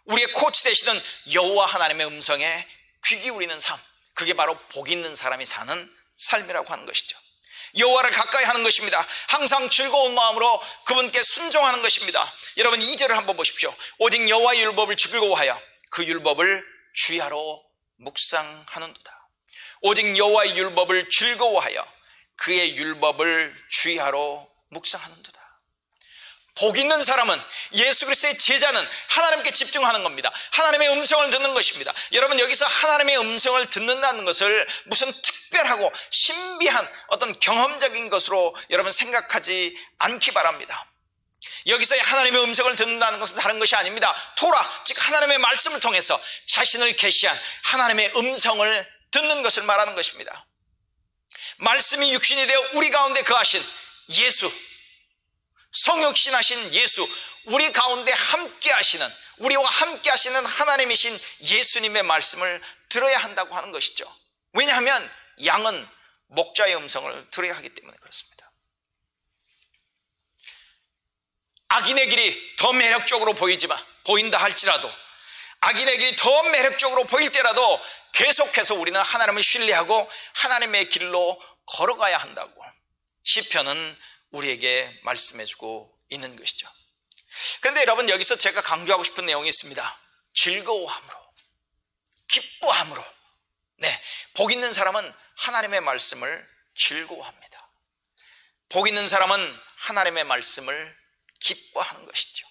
우리의 코치 되시는 여호와 하나님의 음성에 귀 기울이는 삶, 그게 바로 복 있는 사람이 사는 삶이라고 하는 것이죠. 여호와를 가까이 하는 것입니다. 항상 즐거운 마음으로 그분께 순종하는 것입니다. 여러분, 2절을 한번 보십시오. 오직 여호와의 율법을 즐거워하여 그 율법을 주야로 묵상하는도다. 오직 여호와의 율법을 즐거워하여 그의 율법을 주야로 묵상하는도다. 복 있는 사람은, 예수 그리스도의 제자는 하나님께 집중하는 겁니다. 하나님의 음성을 듣는 것입니다. 여러분, 여기서 하나님의 음성을 듣는다는 것을 무슨 특별하고 신비한 어떤 경험적인 것으로 여러분 생각하지 않기 바랍니다. 여기서의 하나님의 음성을 듣는다는 것은 다른 것이 아닙니다. 토라, 즉 하나님의 말씀을 통해서 자신을 계시한 하나님의 음성을 듣는 것을 말하는 것입니다. 말씀이 육신이 되어 우리 가운데 거하신 예수, 성육신하신 예수, 우리 가운데 함께 하시는, 우리와 함께 하시는 하나님이신 예수님의 말씀을 들어야 한다고 하는 것이죠. 왜냐하면 양은 목자의 음성을 들어야 하기 때문에 그렇습니다. 악인의 길이 더 매력적으로 보인다 할지라도, 악인의 길이 더 매력적으로 보일 때라도 계속해서 우리는 하나님을 신뢰하고 하나님의 길로 걸어가야 한다고 시편은 우리에게 말씀해주고 있는 것이죠. 그런데 여러분, 여기서 제가 강조하고 싶은 내용이 있습니다. 즐거워함으로, 기뻐함으로. 네, 복 있는 사람은 하나님의 말씀을 즐거워합니다. 복 있는 사람은 하나님의 말씀을 기뻐하는 것이죠.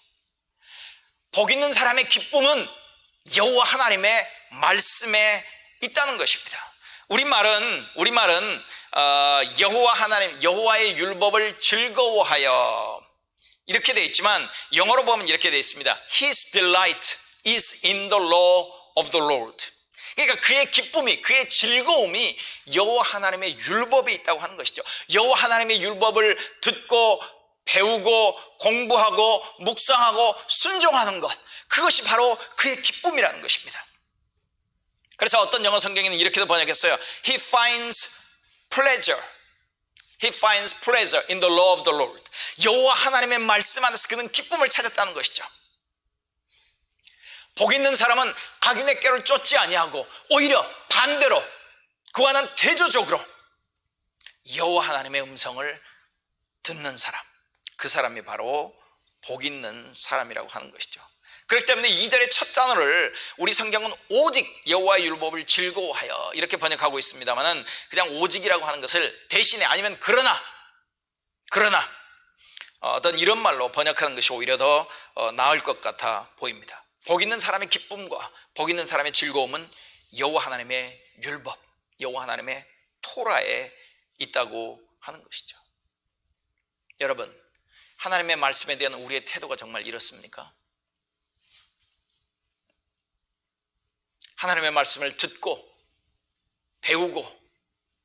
복 있는 사람의 기쁨은 여호와 하나님의 말씀에 있다는 것입니다. 우리말은 여호와 하나님, 여호와의 율법을 즐거워하여 이렇게 되어 있지만 영어로 보면 이렇게 되어 있습니다. His delight is in the law of the Lord. 그러니까 그의 기쁨이, 그의 즐거움이 여호와 하나님의 율법에 있다고 하는 것이죠. 여호와 하나님의 율법을 듣고 배우고 공부하고 묵상하고 순종하는 것, 그것이 바로 그의 기쁨이라는 것입니다. 그래서 어떤 영어 성경에는 이렇게도 번역했어요. He finds pleasure in the law of the Lord. 여호와 하나님의 말씀 안에서 그는 기쁨을 찾았다는 것이죠. 복 있는 사람은 악인의 꾀를 쫓지 아니하고 오히려 반대로 그와는 대조적으로 여호와 하나님의 음성을 듣는 사람, 그 사람이 바로 복 있는 사람이라고 하는 것이죠. 그렇기 때문에 2절의 첫 단어를 우리 성경은 오직 여호와의 율법을 즐거워하여 이렇게 번역하고 있습니다만은 그냥 오직이라고 하는 것을 대신에, 아니면 그러나 어떤 이런 말로 번역하는 것이 오히려 더 나을 것 같아 보입니다. 복 있는 사람의 기쁨과 복 있는 사람의 즐거움은 여호와 하나님의 율법, 여호와 하나님의 토라에 있다고 하는 것이죠. 여러분, 하나님의 말씀에 대한 우리의 태도가 정말 이렇습니까? 하나님의 말씀을 듣고 배우고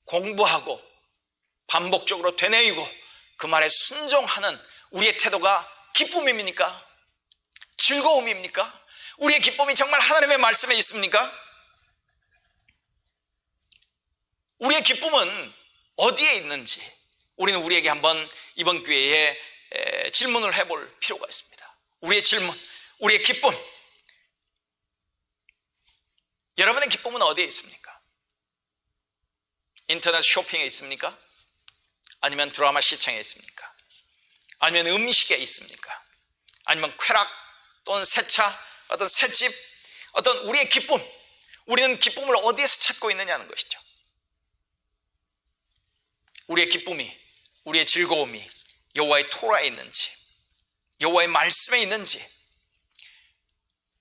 공부하고 반복적으로 되뇌이고 그 말에 순종하는 우리의 태도가 기쁨입니까? 즐거움입니까? 우리의 기쁨이 정말 하나님의 말씀에 있습니까? 우리의 기쁨은 어디에 있는지 우리는 우리에게 한번 이번 기회에 질문을 해볼 필요가 있습니다. 우리의 질문, 우리의 기쁨, 여러분의 기쁨은 어디에 있습니까? 인터넷 쇼핑에 있습니까? 아니면 드라마 시청에 있습니까? 아니면 음식에 있습니까? 아니면 쾌락 또는 세차, 어떤 새집, 어떤 우리의 기쁨, 우리는 기쁨을 어디에서 찾고 있느냐는 것이죠. 우리의 기쁨이, 우리의 즐거움이 여호와의 토라에 있는지, 여호와의 말씀에 있는지,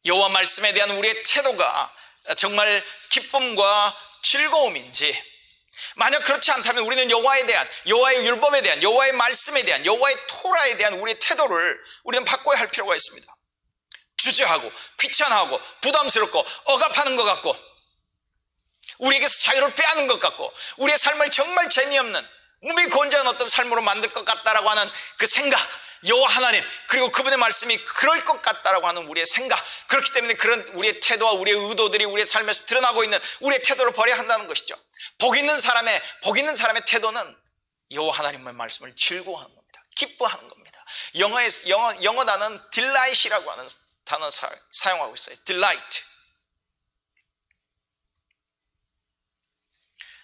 여호와 말씀에 대한 우리의 태도가 정말 기쁨과 즐거움인지, 만약 그렇지 않다면 우리는 여호와에 대한, 여호와의 율법에 대한, 여호와의 말씀에 대한, 여호와의 토라에 대한 우리의 태도를 우리는 바꿔야 할 필요가 있습니다. 주저하고 귀찮아하고 부담스럽고 억압하는 것 같고, 우리에게서 자유를 빼앗는 것 같고, 우리의 삶을 정말 재미없는 무미건조한 어떤 삶으로 만들 것 같다라고 하는 그 생각, 여호와 하나님 그리고 그분의 말씀이 그럴 것 같다라고 하는 우리의 생각, 그렇기 때문에 그런 우리의 태도와 우리의 의도들이 우리의 삶에서 드러나고 있는 우리의 태도를 버려야 한다는 것이죠. 복 있는 사람의 태도는 여호와 하나님의 말씀을 즐거워하는 겁니다. 기뻐하는 겁니다. 영어 단어는 delight이라고 하는 단어 사용하고 있어요. delight.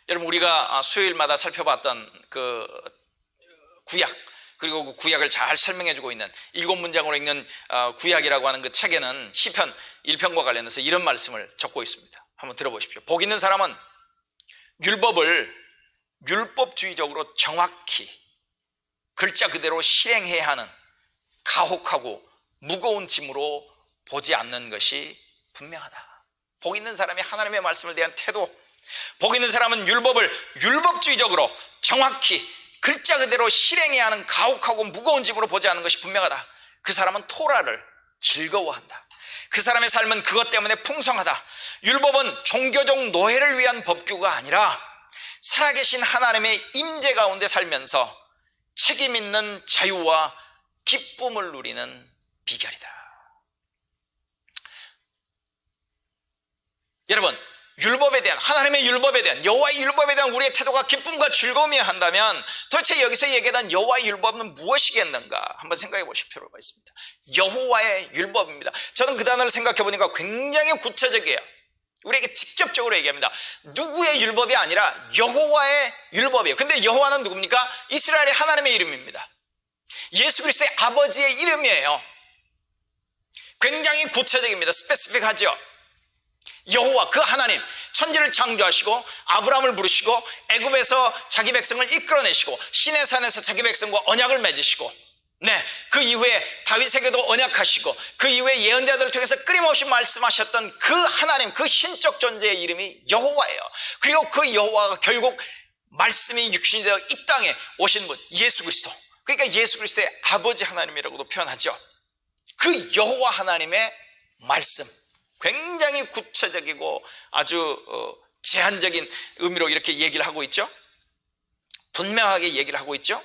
여러분, 우리가 수요일마다 살펴봤던 그 구약, 그리고 그 구약을 잘 설명해주고 있는 7문장으로 읽는 구약이라고 하는 그 책에는 시편 1편과 관련해서 이런 말씀을 적고 있습니다. 한번 들어보십시오. 복 있는 사람은 율법을 율법주의적으로 정확히 글자 그대로 실행해야 하는 가혹하고 무거운 짐으로 보지 않는 것이 분명하다. 복 있는 사람이 하나님의 말씀을 대한 태도, 복 있는 사람은 율법을 율법주의적으로 정확히 글자 그대로 실행해야 하는 가혹하고 무거운 짐으로 보지 않는 것이 분명하다. 그 사람은 토라를 즐거워한다. 그 사람의 삶은 그것 때문에 풍성하다. 율법은 종교적 노예를 위한 법규가 아니라 살아계신 하나님의 임재 가운데 살면서 책임 있는 자유와 기쁨을 누리는 비결이다. 여러분, 율법에 대한, 하나님의 율법에 대한, 여호와의 율법에 대한 우리의 태도가 기쁨과 즐거움이어야 한다면 도대체 여기서 얘기하던 여호와의 율법은 무엇이겠는가 한번 생각해 보실 필요가 있습니다. 여호와의 율법입니다. 저는 그 단어를 생각해 보니까 굉장히 구체적이에요. 우리에게 직접적으로 얘기합니다. 누구의 율법이 아니라 여호와의 율법이에요. 근데 여호와는 누굽니까? 이스라엘의 하나님의 이름입니다. 예수 그리스도의 아버지의 이름이에요. 굉장히 구체적입니다. 스페시픽하죠. 여호와, 그 하나님, 천지를 창조하시고 아브라함을 부르시고 애굽에서 자기 백성을 이끌어내시고 시내산에서 자기 백성과 언약을 맺으시고, 그 이후에 다윗에게도 언약하시고 그 이후에 예언자들을 통해서 끊임없이 말씀하셨던 그 하나님, 그 신적 존재의 이름이 여호와예요. 그리고 그 여호와가 결국 말씀이 육신이 되어 이 땅에 오신 분, 예수 그리스도, 그러니까 예수 그리스도의 아버지 하나님이라고도 표현하죠. 그 여호와 하나님의 말씀, 굉장히 구체적이고 아주 제한적인 의미로 이렇게 얘기를 하고 있죠. 분명하게 얘기를 하고 있죠.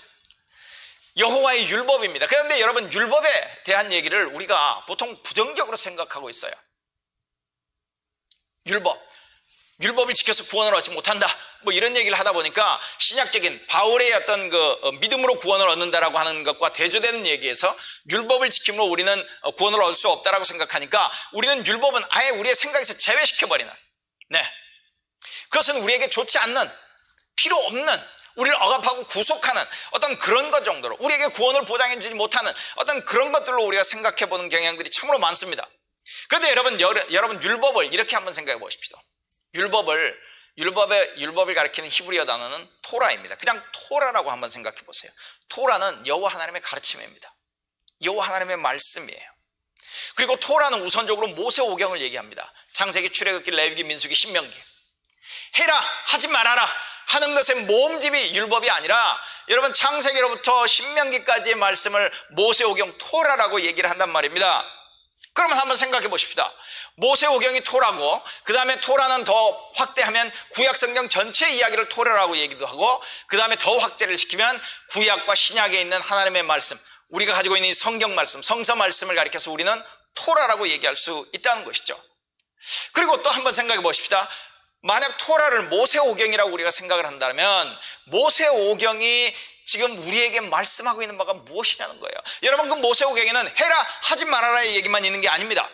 여호와의 율법입니다. 그런데 여러분, 율법에 대한 얘기를 우리가 보통 부정적으로 생각하고 있어요. 율법을 지켜서 구원을 얻지 못한다, 뭐 이런 얘기를 하다 보니까 신약적인 바울의 어떤 그 믿음으로 구원을 얻는다라고 하는 것과 대조되는 얘기에서 율법을 지킴으로 우리는 구원을 얻을 수 없다라고 생각하니까 우리는 율법은 아예 우리의 생각에서 제외시켜버리는, 그것은 우리에게 좋지 않는, 필요 없는, 우리를 억압하고 구속하는 어떤 그런 것 정도로, 우리에게 구원을 보장해 주지 못하는 어떤 그런 것들로 우리가 생각해 보는 경향들이 참으로 많습니다. 그런데 여러분 율법을 이렇게 한번 생각해 보십시오. 율법을 가리키는 히브리어 단어는 토라입니다. 그냥 토라라고 한번 생각해 보세요. 토라는 여호와 하나님의 가르침입니다. 여호와 하나님의 말씀이에요. 그리고 토라는 우선적으로 모세오경을 얘기합니다. 창세기, 출애굽기, 레위기, 민수기, 신명기. 해라, 하지 말아라 하는 것의 모음집이 율법이 아니라, 여러분, 창세기로부터 신명기까지의 말씀을 모세오경 토라라고 얘기를 한단 말입니다. 그러면 한번 생각해 보십시다. 모세오경이 토라고, 그 다음에 토라는 더 확대하면 구약성경 전체 이야기를 토라라고 얘기도 하고, 그 다음에 더 확대를 시키면 구약과 신약에 있는 하나님의 말씀, 우리가 가지고 있는 이 성경 말씀, 성서 말씀을 가리켜서 우리는 토라라고 얘기할 수 있다는 것이죠. 그리고 또 한번 생각해 보십시다. 만약 토라를 모세오경이라고 우리가 생각을 한다면 모세오경이 지금 우리에게 말씀하고 있는 바가 무엇이냐는 거예요. 여러분, 그 모세오경에는 해라, 하지 말아라의 얘기만 있는 게 아닙니다.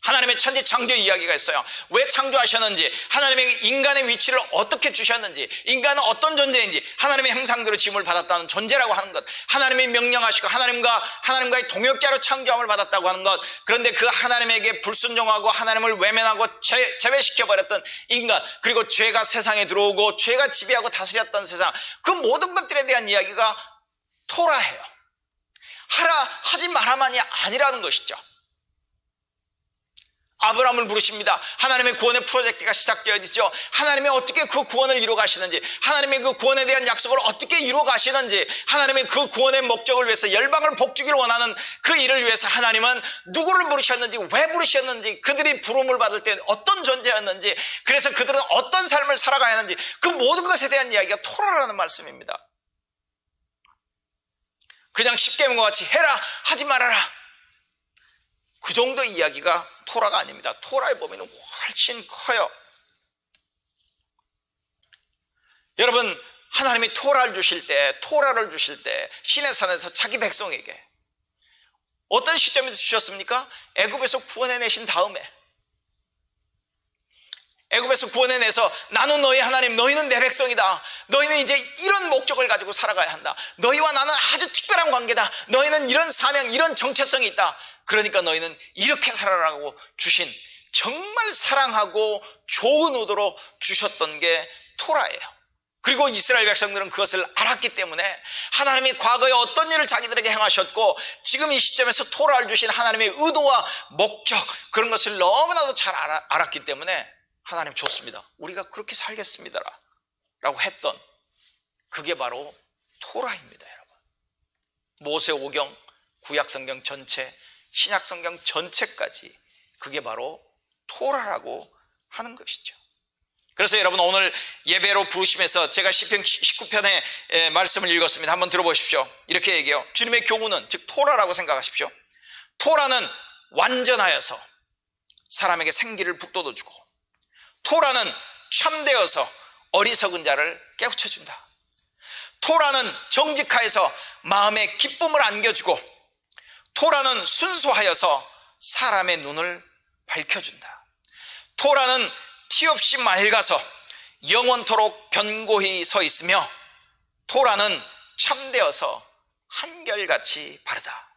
하나님의 천지 창조 이야기가 있어요. 왜 창조하셨는지, 하나님의 인간의 위치를 어떻게 주셨는지, 인간은 어떤 존재인지, 하나님의 형상대로 지음을 받았다는 존재라고 하는 것, 하나님이 명령하시고 하나님과의 동역자로 창조함을 받았다고 하는 것, 그런데 그 하나님에게 불순종하고 하나님을 외면하고 제외시켜버렸던 인간, 그리고 죄가 세상에 들어오고 죄가 지배하고 다스렸던 세상, 그 모든 것들에 대한 이야기가 토라예요. 하지 마라만이 아니라는 것이죠. 아브라함을 부르십니다. 하나님의 구원의 프로젝트가 시작되어지죠. 하나님이 어떻게 그 구원을 이루어 가시는지, 하나님의 그 구원에 대한 약속을 어떻게 이루어 가시는지, 하나님의 그 구원의 목적을 위해서 열방을 복주기를 원하는 그 일을 위해서 하나님은 누구를 부르셨는지, 왜 부르셨는지, 그들이 부름을 받을 때 어떤 존재였는지, 그래서 그들은 어떤 삶을 살아가야 하는지, 그 모든 것에 대한 이야기가 토라라는 말씀입니다. 그냥 십계명과 같이 해라, 하지 말아라, 그 정도 이야기가 토라가 아닙니다. 토라의 범위는 훨씬 커요. 여러분, 하나님이 토라를 주실 때 시내 산에서 자기 백성에게 어떤 시점에서 주셨습니까? 애굽에서 구원해내신 다음에, 애굽에서 구원해내서 나는 너희 하나님, 너희는 내 백성이다, 너희는 이제 이런 목적을 가지고 살아가야 한다, 너희와 나는 아주 특별한 관계다, 너희는 이런 사명, 이런 정체성이 있다, 그러니까 너희는 이렇게 살아라고 주신, 정말 사랑하고 좋은 의도로 주셨던 게 토라예요. 그리고 이스라엘 백성들은 그것을 알았기 때문에 하나님이 과거에 어떤 일을 자기들에게 행하셨고 지금 이 시점에서 토라를 주신 하나님의 의도와 목적, 그런 것을 너무나도 잘 알았기 때문에 하나님 좋습니다, 우리가 그렇게 살겠습니다 라고 했던, 그게 바로 토라입니다. 여러분, 모세오경, 구약성경 전체, 신약성경 전체까지 그게 바로 토라라고 하는 것이죠. 그래서 여러분, 오늘 예배로 부르심에서 제가 시편 19편의 말씀을 읽었습니다. 한번 들어보십시오. 이렇게 얘기해요. 주님의 교훈은, 즉 토라라고 생각하십시오. 토라는 완전하여서 사람에게 생기를 북돋워주고, 토라는 참되어서 어리석은 자를 깨우쳐준다. 토라는 정직하여서 마음에 기쁨을 안겨주고, 토라는 순수하여서 사람의 눈을 밝혀준다. 토라는 티없이 맑아서 영원토록 견고히 서 있으며, 토라는 참되어서 한결같이 바르다.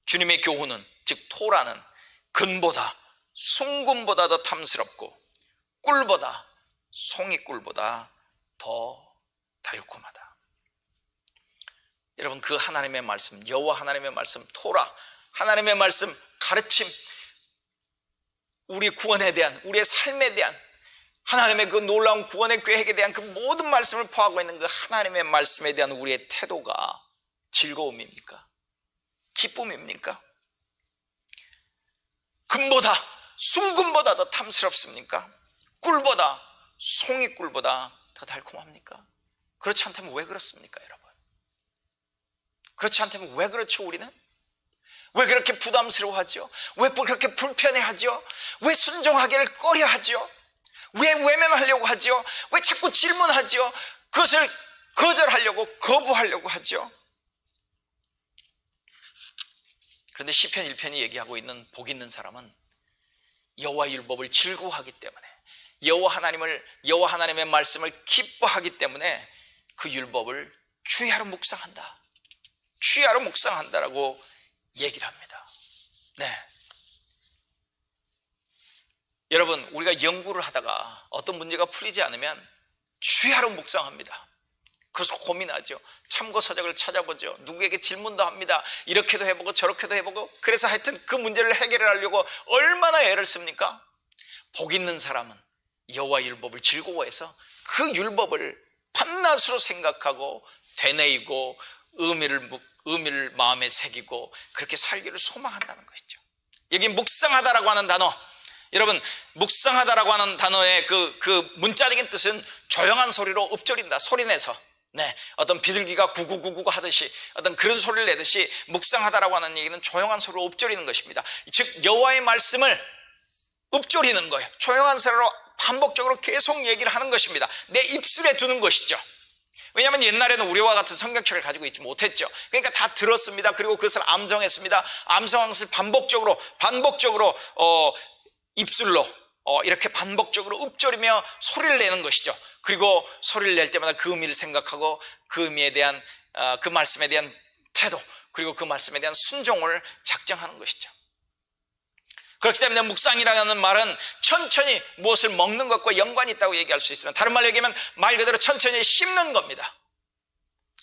주님의 교훈은, 즉 토라는 금보다 순금보다 더 탐스럽고 꿀보다, 송이꿀보다 더 달콤하다. 여러분, 그 하나님의 말씀, 여호와 하나님의 말씀, 토라, 하나님의 말씀, 가르침, 우리 구원에 대한, 우리의 삶에 대한, 하나님의 그 놀라운 구원의 계획에 대한 그 모든 말씀을 포함하고 있는 그 하나님의 말씀에 대한 우리의 태도가 즐거움입니까? 기쁨입니까? 금보다, 순금보다 더 탐스럽습니까? 꿀보다, 송이꿀보다 더 달콤합니까? 그렇지 않다면 왜 그렇습니까, 여러분? 그렇지 않다면 왜 그렇죠, 우리는? 왜 그렇게 부담스러워하죠? 왜 그렇게 불편해하죠? 왜 순종하기를 꺼려하죠? 왜 외면하려고 하죠? 왜 자꾸 질문하죠? 그것을 거절하려고, 거부하려고 하죠? 그런데 시편 1편이 얘기하고 있는 복 있는 사람은 여호와 율법을 즐거워하기 때문에, 여호와 하나님의 말씀을 기뻐하기 때문에 그 율법을 주야로 묵상한다, 주야로 묵상한다라고 얘기를 합니다. 네. 여러분, 우리가 연구를 하다가 어떤 문제가 풀리지 않으면 주야로 묵상합니다. 그래서 고민하죠. 참고 서적을 찾아보죠. 누구에게 질문도 합니다. 이렇게도 해보고 저렇게도 해보고. 그래서 하여튼 그 문제를 해결하려고 얼마나 애를 씁니까? 복 있는 사람은 여호와 율법을 즐거워해서 그 율법을 밤낮으로 생각하고 되뇌이고 의미를 마음에 새기고 그렇게 살기를 소망한다는 것이죠. 여기 묵상하다라고 하는 단어, 여러분, 묵상하다라고 하는 단어의 그 문자적인 뜻은 조용한 소리로 읊조린다, 소리내서, 네, 어떤 비둘기가 구구구구 하듯이 어떤 그런 소리를 내듯이 묵상하다라고 하는 얘기는 조용한 소리로 읊조리는 것입니다. 즉 여호와의 말씀을 읊조리는 거예요. 조용한 소리로 반복적으로 계속 얘기를 하는 것입니다. 내 입술에 두는 것이죠. 왜냐하면 옛날에는 우리와 같은 성경책을 가지고 있지 못했죠. 그러니까 다 들었습니다. 그리고 그것을 암송했습니다. 암송한 것을 반복적으로 입술로 이렇게 반복적으로 읊조리며 소리를 내는 것이죠. 그리고 소리를 낼 때마다 그 의미를 생각하고 그 의미에 대한 그 말씀에 대한 태도, 그리고 그 말씀에 대한 순종을 작정하는 것이죠. 그렇기 때문에 묵상이라는 말은 천천히 무엇을 먹는 것과 연관이 있다고 얘기할 수 있으면, 다른 말로 얘기하면 말 그대로 천천히 씹는 겁니다.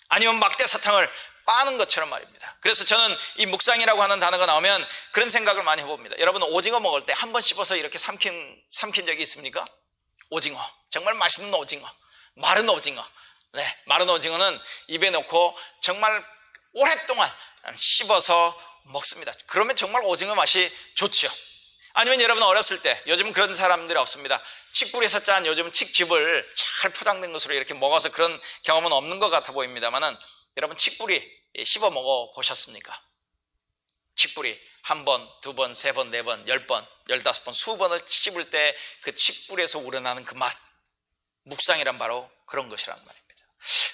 아니면 막대 사탕을 빠는 것처럼 말입니다. 그래서 저는 이 묵상이라고 하는 단어가 나오면 그런 생각을 많이 해봅니다. 여러분, 오징어 먹을 때 한 번 씹어서 이렇게 삼킨 적이 있습니까? 오징어, 정말 맛있는 오징어, 마른 오징어. 네, 마른 오징어는 입에 넣고 정말 오랫동안 씹어서 먹습니다. 그러면 정말 오징어 맛이 좋죠. 아니면 여러분 어렸을 때, 요즘은 그런 사람들이 없습니다. 칡뿌리에서 짠 요즘 칡즙을 잘 포장된 것으로 이렇게 먹어서 그런 경험은 없는 것 같아 보입니다만은, 여러분 칡뿌리 씹어 먹어 보셨습니까? 칡뿌리 한 번, 두 번, 세 번, 네 번, 10번, 15번, 수번을 씹을 때 그 칡뿌리에서 우러나는 그 맛, 묵상이란 바로 그런 것이란 말입니다.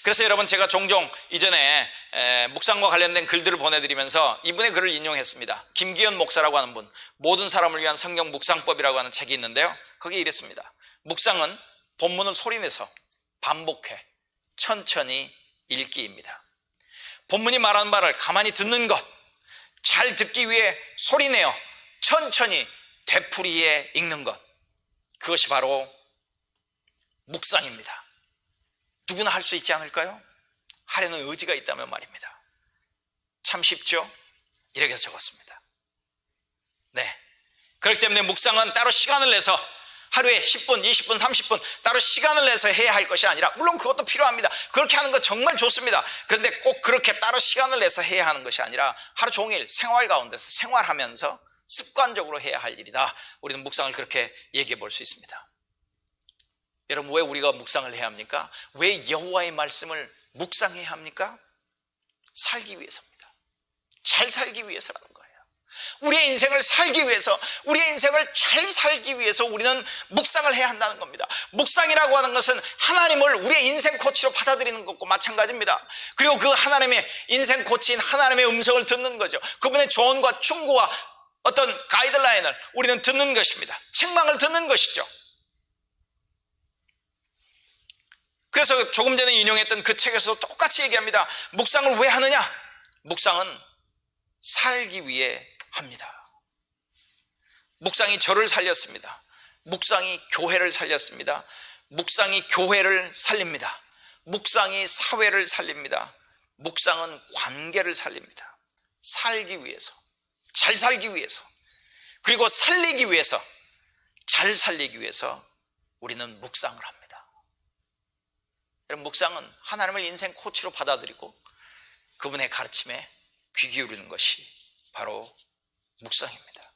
그래서 여러분, 제가 종종 이전에 묵상과 관련된 글들을 보내드리면서 이분의 글을 인용했습니다. 김기현 목사라고 하는 분, 모든 사람을 위한 성경 묵상법이라고 하는 책이 있는데요, 거기에 이랬습니다. 묵상은 본문을 소리내서 반복해 천천히 읽기입니다. 본문이 말하는 말을 가만히 듣는 것, 잘 듣기 위해 소리내어 천천히 되풀이해 읽는 것, 그것이 바로 묵상입니다. 누구나 할 수 있지 않을까요? 하려는 의지가 있다면 말입니다. 참 쉽죠? 이렇게 적었습니다. 네, 그렇기 때문에 묵상은 따로 시간을 내서 하루에 10분, 20분, 30분 따로 시간을 내서 해야 할 것이 아니라, 물론 그것도 필요합니다. 그렇게 하는 거 정말 좋습니다. 그런데 꼭 그렇게 따로 시간을 내서 해야 하는 것이 아니라 하루 종일 생활 가운데서 생활하면서 습관적으로 해야 할 일이다. 우리는 묵상을 그렇게 얘기해 볼 수 있습니다. 여러분, 왜 우리가 묵상을 해야 합니까? 왜 여호와의 말씀을 묵상해야 합니까? 살기 위해서입니다. 잘 살기 위해서라는 거예요. 우리의 인생을 살기 위해서, 우리의 인생을 잘 살기 위해서 우리는 묵상을 해야 한다는 겁니다. 묵상이라고 하는 것은 하나님을 우리의 인생 코치로 받아들이는 것과 마찬가지입니다. 그리고 그 하나님의 인생 코치인 하나님의 음성을 듣는 거죠. 그분의 조언과 충고와 어떤 가이드라인을 우리는 듣는 것입니다. 책망을 듣는 것이죠. 그래서 조금 전에 인용했던 그 책에서도 똑같이 얘기합니다. 묵상을 왜 하느냐? 묵상은 살기 위해 합니다. 묵상이 저를 살렸습니다. 묵상이 교회를 살렸습니다. 묵상이 교회를 살립니다. 묵상이 사회를 살립니다. 묵상은 관계를 살립니다. 살기 위해서, 잘 살기 위해서, 그리고 살리기 위해서, 잘 살리기 위해서 우리는 묵상을 합니다. 여러분, 묵상은 하나님을 인생 코치로 받아들이고 그분의 가르침에 귀 기울이는 것이 바로 묵상입니다.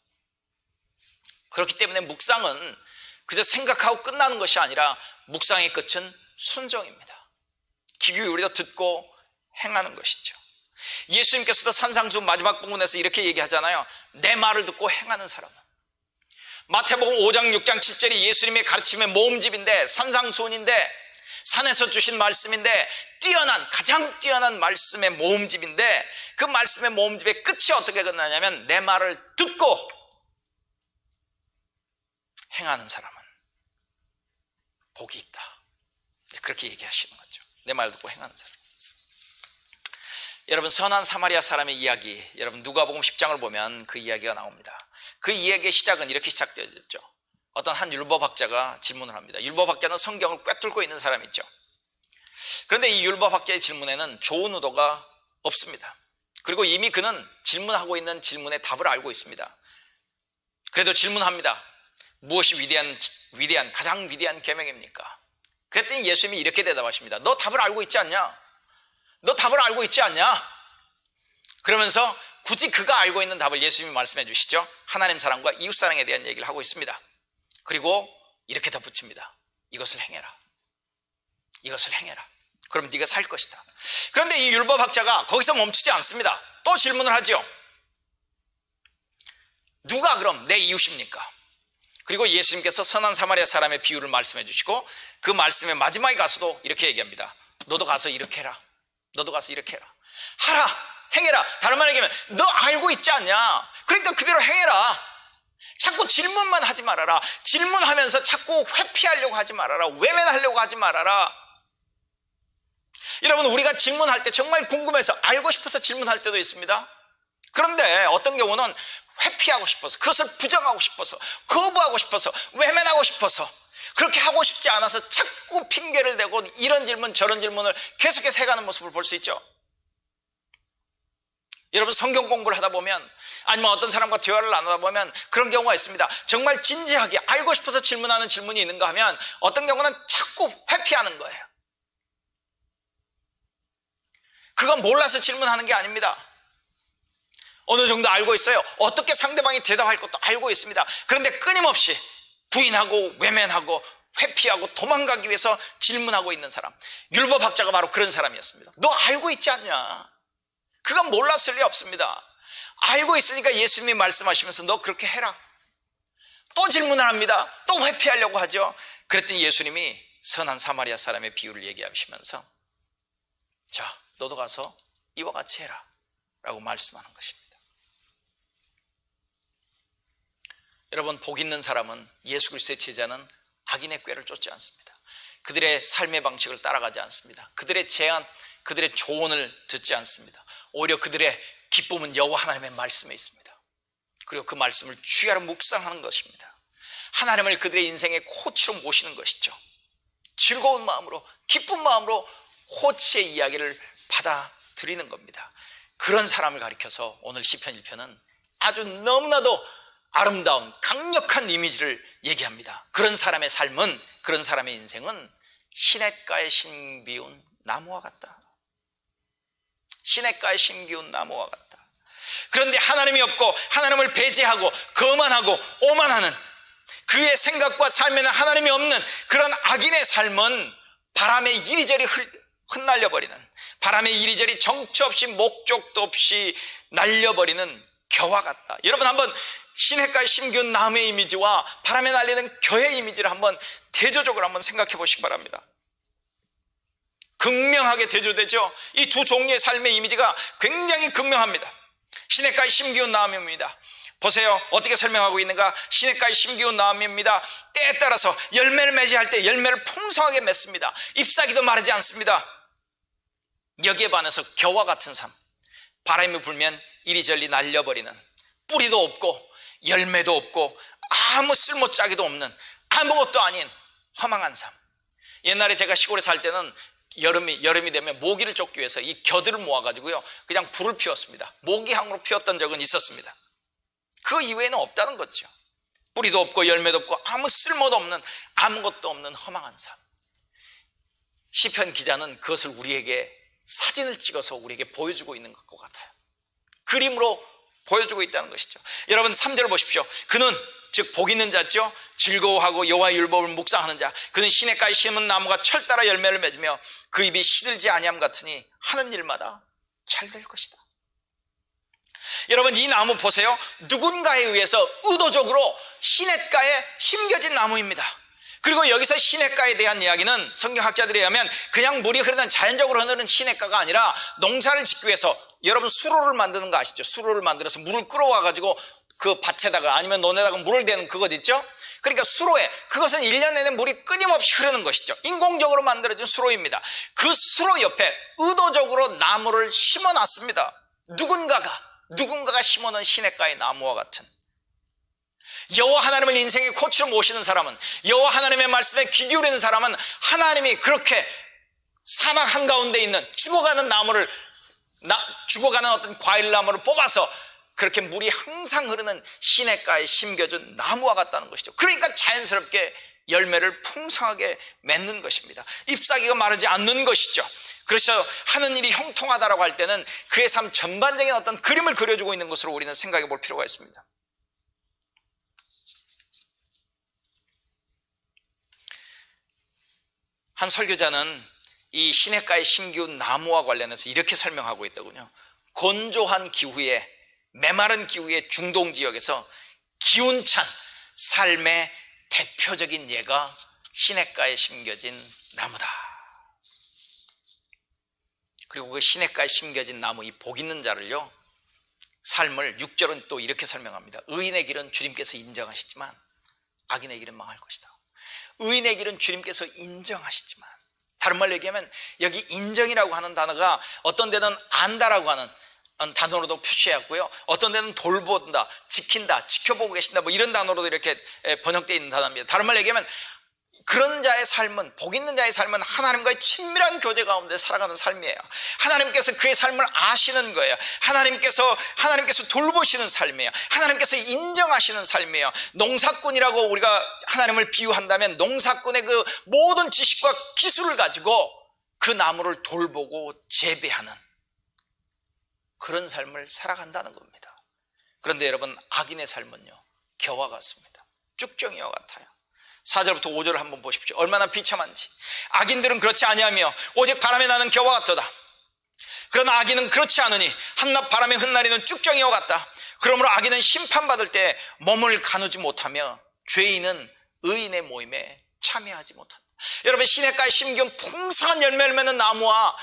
그렇기 때문에 묵상은 그저 생각하고 끝나는 것이 아니라 묵상의 끝은 순종입니다. 귀 기울여 듣고 행하는 것이죠. 예수님께서도 산상수 마지막 부분에서 이렇게 얘기하잖아요. 내 말을 듣고 행하는 사람은. 마태복음 5장 6장 7절이 예수님의 가르침의 모음집인데, 산상수훈인데, 산에서 주신 말씀인데, 가장 뛰어난 말씀의 모음집인데, 그 말씀의 모음집의 끝이 어떻게 끝나냐면, 내 말을 듣고 행하는 사람은 복이 있다. 그렇게 얘기하시는 거죠. 내 말 듣고 행하는 사람. 여러분, 선한 사마리아 사람의 이야기, 여러분 누가복음 10장을 보면 그 이야기가 나옵니다. 그 이야기의 시작은 이렇게 시작되었죠. 어떤 한 율법학자가 질문을 합니다. 율법학자는 성경을 꿰뚫고 있는 사람이죠. 그런데 이 율법학자의 질문에는 좋은 의도가 없습니다. 그리고 이미 그는 질문하고 있는 질문의 답을 알고 있습니다. 그래도 질문합니다. 무엇이 가장 위대한 계명입니까? 그랬더니 예수님이 이렇게 대답하십니다. 너 답을 알고 있지 않냐? 너 답을 알고 있지 않냐? 그러면서 굳이 그가 알고 있는 답을 예수님이 말씀해 주시죠. 하나님 사랑과 이웃 사랑에 대한 얘기를 하고 있습니다. 그리고 이렇게 덧붙입니다. 이것을 행해라. 이것을 행해라. 그럼 네가 살 것이다. 그런데 이 율법학자가 거기서 멈추지 않습니다. 또 질문을 하죠. 누가 그럼 내 이웃입니까? 그리고 예수님께서 선한 사마리아 사람의 비유를 말씀해 주시고 그 말씀의 마지막에 가서도 이렇게 얘기합니다. 너도 가서 이렇게 해라. 너도 가서 이렇게 해라. 하라. 행해라. 다른 말로 얘기하면 너 알고 있지 않냐? 그러니까 그대로 행해라. 자꾸 질문만 하지 말아라. 질문하면서 자꾸 회피하려고 하지 말아라. 외면하려고 하지 말아라. 여러분, 우리가 질문할 때 정말 궁금해서 알고 싶어서 질문할 때도 있습니다. 그런데 어떤 경우는 회피하고 싶어서, 그것을 부정하고 싶어서, 거부하고 싶어서, 외면하고 싶어서, 그렇게 하고 싶지 않아서 자꾸 핑계를 대고 이런 질문 저런 질문을 계속해서 해가는 모습을 볼 수 있죠. 여러분, 성경 공부를 하다 보면, 아니면 어떤 사람과 대화를 나누다 보면 그런 경우가 있습니다. 정말 진지하게 알고 싶어서 질문하는 질문이 있는가 하면 어떤 경우는 자꾸 회피하는 거예요. 그건 몰라서 질문하는 게 아닙니다. 어느 정도 알고 있어요. 어떻게 상대방이 대답할 것도 알고 있습니다. 그런데 끊임없이 부인하고 외면하고 회피하고 도망가기 위해서 질문하고 있는 사람, 율법학자가 바로 그런 사람이었습니다. 너 알고 있지 않냐? 그건 몰랐을 리 없습니다. 알고 있으니까 예수님이 말씀하시면서 너 그렇게 해라. 또 질문을 합니다. 또 회피하려고 하죠. 그랬더니 예수님이 선한 사마리아 사람의 비유를 얘기하시면서 자, 너도 가서 이와 같이 해라 라고 말씀하는 것입니다. 여러분, 복 있는 사람은, 예수 그리스도의 제자는 악인의 꾀를 쫓지 않습니다. 그들의 삶의 방식을 따라가지 않습니다. 그들의 제안, 그들의 조언을 듣지 않습니다. 오히려 그들의 기쁨은 여호와 하나님의 말씀에 있습니다. 그리고 그 말씀을 주야로 묵상하는 것입니다. 하나님을 그들의 인생의 코치로 모시는 것이죠. 즐거운 마음으로, 기쁜 마음으로 코치의 이야기를 받아들이는 겁니다. 그런 사람을 가리켜서 오늘 시편 1편은 아주 너무나도 아름다운 강력한 이미지를 얘기합니다. 그런 사람의 삶은, 그런 사람의 인생은 시냇가에 심기운 나무와 같다. 시냇가에 심기운 나무와 같다. 그런데 하나님이 없고 하나님을 배제하고 거만하고 오만하는 그의 생각과 삶에는 하나님이 없는 그런 악인의 삶은 바람에 이리저리 흩날려버리는, 바람에 이리저리 정처 없이 목적도 없이 날려버리는 겨와 같다. 여러분, 한번 시냇가에 심기운 나무의 이미지와 바람에 날리는 겨의 이미지를 한번 대조적으로 한번 생각해 보시기 바랍니다. 극명하게 대조되죠. 이 두 종류의 삶의 이미지가 굉장히 극명합니다. 시냇가에 심기운 나무입니다. 보세요, 어떻게 설명하고 있는가. 시냇가에 심기운 나무입니다. 때에 따라서 열매를 맺을 때 열매를 풍성하게 맺습니다. 잎사귀도 마르지 않습니다. 여기에 반해서 겨와 같은 삶, 바람이 불면 이리저리 날려버리는, 뿌리도 없고 열매도 없고 아무 쓸모짜기도 없는, 아무것도 아닌 허망한 삶. 옛날에 제가 시골에 살 때는 여름이 되면 모기를 쫓기 위해서 이 겨들을 모아가지고요, 그냥 불을 피웠습니다. 모기향으로 피웠던 적은 있었습니다. 그 이외에는 없다는 거죠. 뿌리도 없고 열매도 없고 아무 쓸모도 없는, 아무것도 없는 허망한 삶. 시편 기자는 그것을 우리에게 사진을 찍어서 우리에게 보여주고 있는 것 같아요. 그림으로 보여주고 있다는 것이죠. 여러분, 3절 보십시오. 그는, 즉 복 있는 자죠, 즐거워하고 여호와의 율법을 묵상하는 자, 그는 시냇가에 심은 나무가 철 따라 열매를 맺으며 그 입이 시들지 아니함 같으니 하는 일마다 잘 될 것이다. 여러분, 이 나무 보세요. 누군가에 의해서 의도적으로 시냇가에 심겨진 나무입니다. 그리고 여기서 시냇가에 대한 이야기는 성경학자들에 의하면 그냥 물이 흐르는, 자연적으로 흐르는 시냇가가 아니라 농사를 짓기 위해서, 여러분 수로를 만드는 거 아시죠? 수로를 만들어서 물을 끌어와가지고 그 밭에다가 아니면 논에다가 물을 대는 그것 있죠? 그러니까 수로에, 그것은 1년 내내 물이 끊임없이 흐르는 것이죠. 인공적으로 만들어진 수로입니다. 그 수로 옆에 의도적으로 나무를 심어놨습니다. 누군가가 심어놓은 시냇가의 나무와 같은, 여호와 하나님을 인생의 코치로 모시는 사람은, 여호와 하나님의 말씀에 귀 기울이는 사람은 하나님이 그렇게 사막 한가운데 있는 죽어가는 나무를, 죽어가는 어떤 과일나무를 뽑아서 그렇게 물이 항상 흐르는 시냇가에 심겨준 나무와 같다는 것이죠. 그러니까 자연스럽게 열매를 풍성하게 맺는 것입니다. 잎사귀가 마르지 않는 것이죠. 그래서 하는 일이 형통하다라고 할 때는 그의 삶 전반적인 어떤 그림을 그려주고 있는 것으로 우리는 생각해 볼 필요가 있습니다. 한 설교자는 이 시냇가에 심기운 나무와 관련해서 이렇게 설명하고 있더군요. 건조한 기후에, 메마른 기후의 중동 지역에서 기운찬 삶의 대표적인 예가 시냇가에 심겨진 나무다. 그리고 그 시냇가에 심겨진 나무 이 복 있는 자를요, 삶을 6절은 또 이렇게 설명합니다. 의인의 길은 주님께서 인정하시지만 악인의 길은 망할 것이다. 의인의 길은 주님께서 인정하시지만, 다른 말로 얘기하면 여기 인정이라고 하는 단어가 어떤 데는 안다라고 하는 단어로도 표시해왔고요, 어떤 데는 돌본다, 지킨다, 지켜보고 계신다, 뭐 이런 단어로도 이렇게 번역되어 있는 단어입니다. 다른 말로 얘기하면 그런 자의 삶은, 복 있는 자의 삶은 하나님과의 친밀한 교제 가운데 살아가는 삶이에요. 하나님께서 그의 삶을 아시는 거예요. 하나님께서 돌보시는 삶이에요. 하나님께서 인정하시는 삶이에요. 농사꾼이라고 우리가 하나님을 비유한다면 농사꾼의 그 모든 지식과 기술을 가지고 그 나무를 돌보고 재배하는 그런 삶을 살아간다는 겁니다. 그런데 여러분, 악인의 삶은요, 겨와 같습니다. 쭉정이와 같아요. 4절부터 5절을 한번 보십시오. 얼마나 비참한지. 악인들은 그렇지 아니하며 오직 바람에 나는 겨와 같도다. 그러나 악인은 그렇지 않으니 한낮 바람에 흩날리는 쭉정이와 같다. 그러므로 악인은 심판받을 때 몸을 가누지 못하며 죄인은 의인의 모임에 참여하지 못한다. 여러분, 시냇가에 심기운 풍성한 열매를 맺는 나무와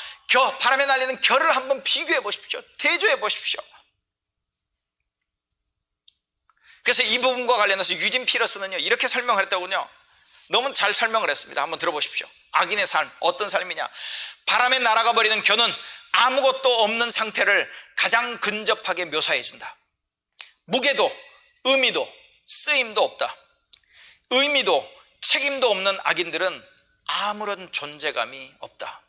바람에 날리는 겨를 한번 비교해 보십시오. 대조해 보십시오. 그래서 이 부분과 관련해서 유진 피러스는요, 이렇게 설명을 했다군요. 너무 잘 설명을 했습니다. 한번 들어보십시오. 악인의 삶, 어떤 삶이냐. 바람에 날아가 버리는 겨는 아무것도 없는 상태를 가장 근접하게 묘사해 준다. 무게도 의미도 쓰임도 없다. 의미도 책임도 없는 악인들은 아무런 존재감이 없다.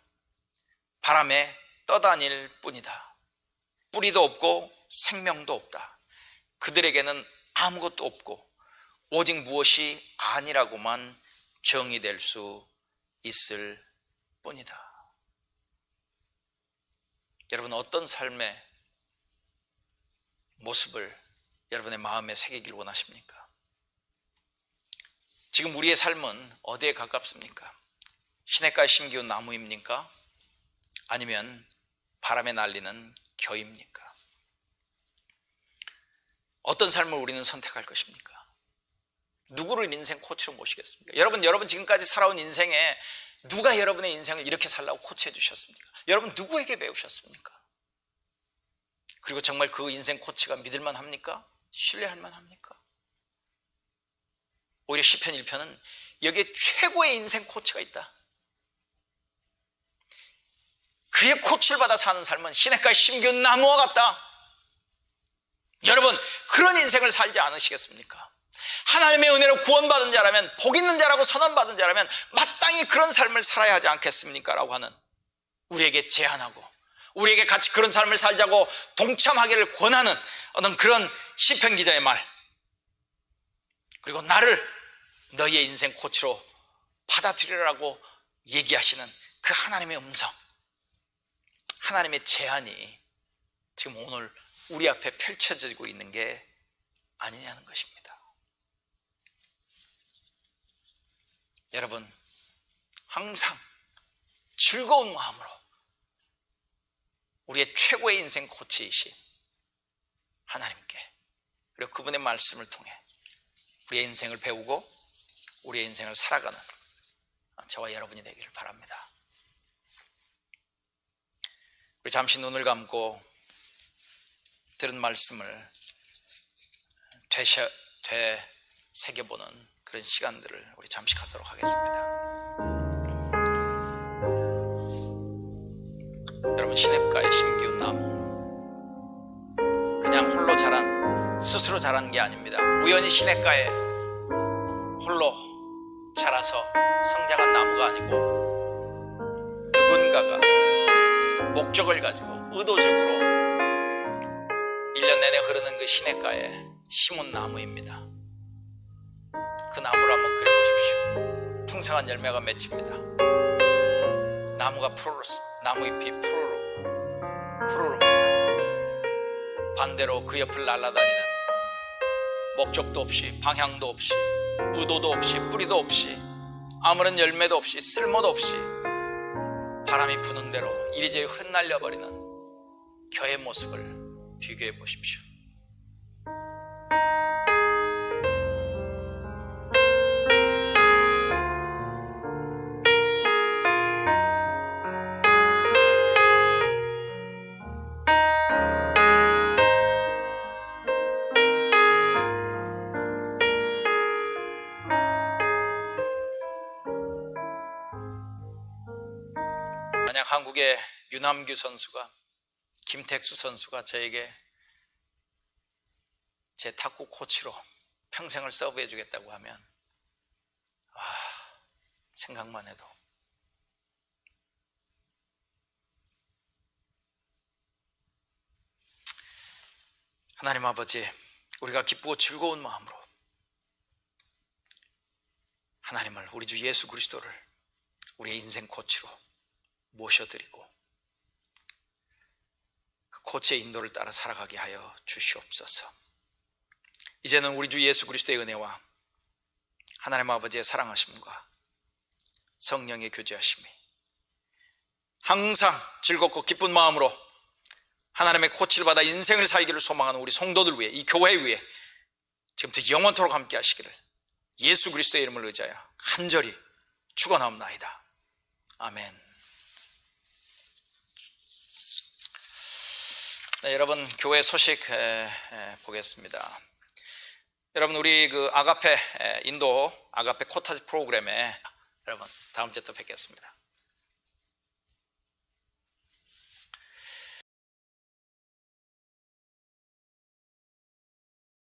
바람에 떠다닐 뿐이다. 뿌리도 없고 생명도 없다. 그들에게는 아무것도 없고 오직 무엇이 아니라고만 정의될 수 있을 뿐이다. 여러분, 어떤 삶의 모습을 여러분의 마음에 새기길 원하십니까? 지금 우리의 삶은 어디에 가깝습니까? 시냇가에 심기운 나무입니까? 아니면 바람에 날리는 겨입니까? 어떤 삶을 우리는 선택할 것입니까? 누구를 인생 코치로 모시겠습니까? 여러분 지금까지 살아온 인생에 누가 여러분의 인생을 이렇게 살라고 코치해 주셨습니까? 여러분 누구에게 배우셨습니까? 그리고 정말 그 인생 코치가 믿을만 합니까? 신뢰할 만합니까? 오히려 시편 1편은 여기에 최고의 인생 코치가 있다. 그의 코치를 받아 사는 삶은 시냇가에 심기운 나무와 같다. 여러분, 그런 인생을 살지 않으시겠습니까? 하나님의 은혜로 구원받은 자라면, 복 있는 자라고 선언받은 자라면 마땅히 그런 삶을 살아야 하지 않겠습니까? 라고 하는, 우리에게 제안하고 우리에게 같이 그런 삶을 살자고 동참하기를 권하는 어떤 그런 시편 기자의 말, 그리고 나를 너희의 인생 코치로 받아들이라고 얘기하시는 그 하나님의 음성, 하나님의 제안이 지금 오늘 우리 앞에 펼쳐지고 있는 게 아니냐는 것입니다. 여러분, 항상 즐거운 마음으로 우리의 최고의 인생 코치이신 하나님께, 그리고 그분의 말씀을 통해 우리의 인생을 배우고 우리의 인생을 살아가는 저와 여러분이 되기를 바랍니다. 우리 잠시 눈을 감고 들은 말씀을 되새겨보는 그런 시간들을 우리 잠시 갖도록 하겠습니다. 여러분, 시냇가에 심기운 나무, 그냥 홀로 자란, 스스로 자란 게 아닙니다. 우연히 시냇가에 홀로 자라서 성장한 나무가 아니고 누군가가 목적을 가지고 의도적으로 1년 내내 흐르는 그 시냇가에 심은 나무입니다. 그 나무를 한번 그려보십시오. 풍성한 열매가 맺힙니다. 나무가 나무 잎이 푸르릅니다. 반대로 그 옆을 날아다니는, 목적도 없이, 방향도 없이, 의도도 없이, 뿌리도 없이, 아무런 열매도 없이, 쓸모도 없이 바람이 부는 대로 이리저리 흩날려버리는 겨의 모습을 비교해 보십시오. 만약 한국의 유남규 선수가, 김택수 선수가 저에게 제 탁구 코치로 평생을 서브해 주겠다고 하면 생각만 해도 하나님 아버지, 우리가 기쁘고 즐거운 마음으로 하나님을, 우리 주 예수 그리스도를 우리의 인생 코치로 모셔드리고 그 코치의 인도를 따라 살아가게 하여 주시옵소서. 이제는 우리 주 예수 그리스도의 은혜와 하나님 아버지의 사랑하심과 성령의 교제하심이 항상 즐겁고 기쁜 마음으로 하나님의 코치를 받아 인생을 살기를 소망하는 우리 성도들 위해, 이 교회 위해 지금부터 영원토록 함께 하시기를 예수 그리스도의 이름을 의지하여 간절히 축원하옵나이다. 아멘. 네, 여러분, 교회 소식 보겠습니다. 여러분, 우리 그 아가페 인도 아가페 코타지 프로그램에 여러분 다음 주에 또 뵙겠습니다.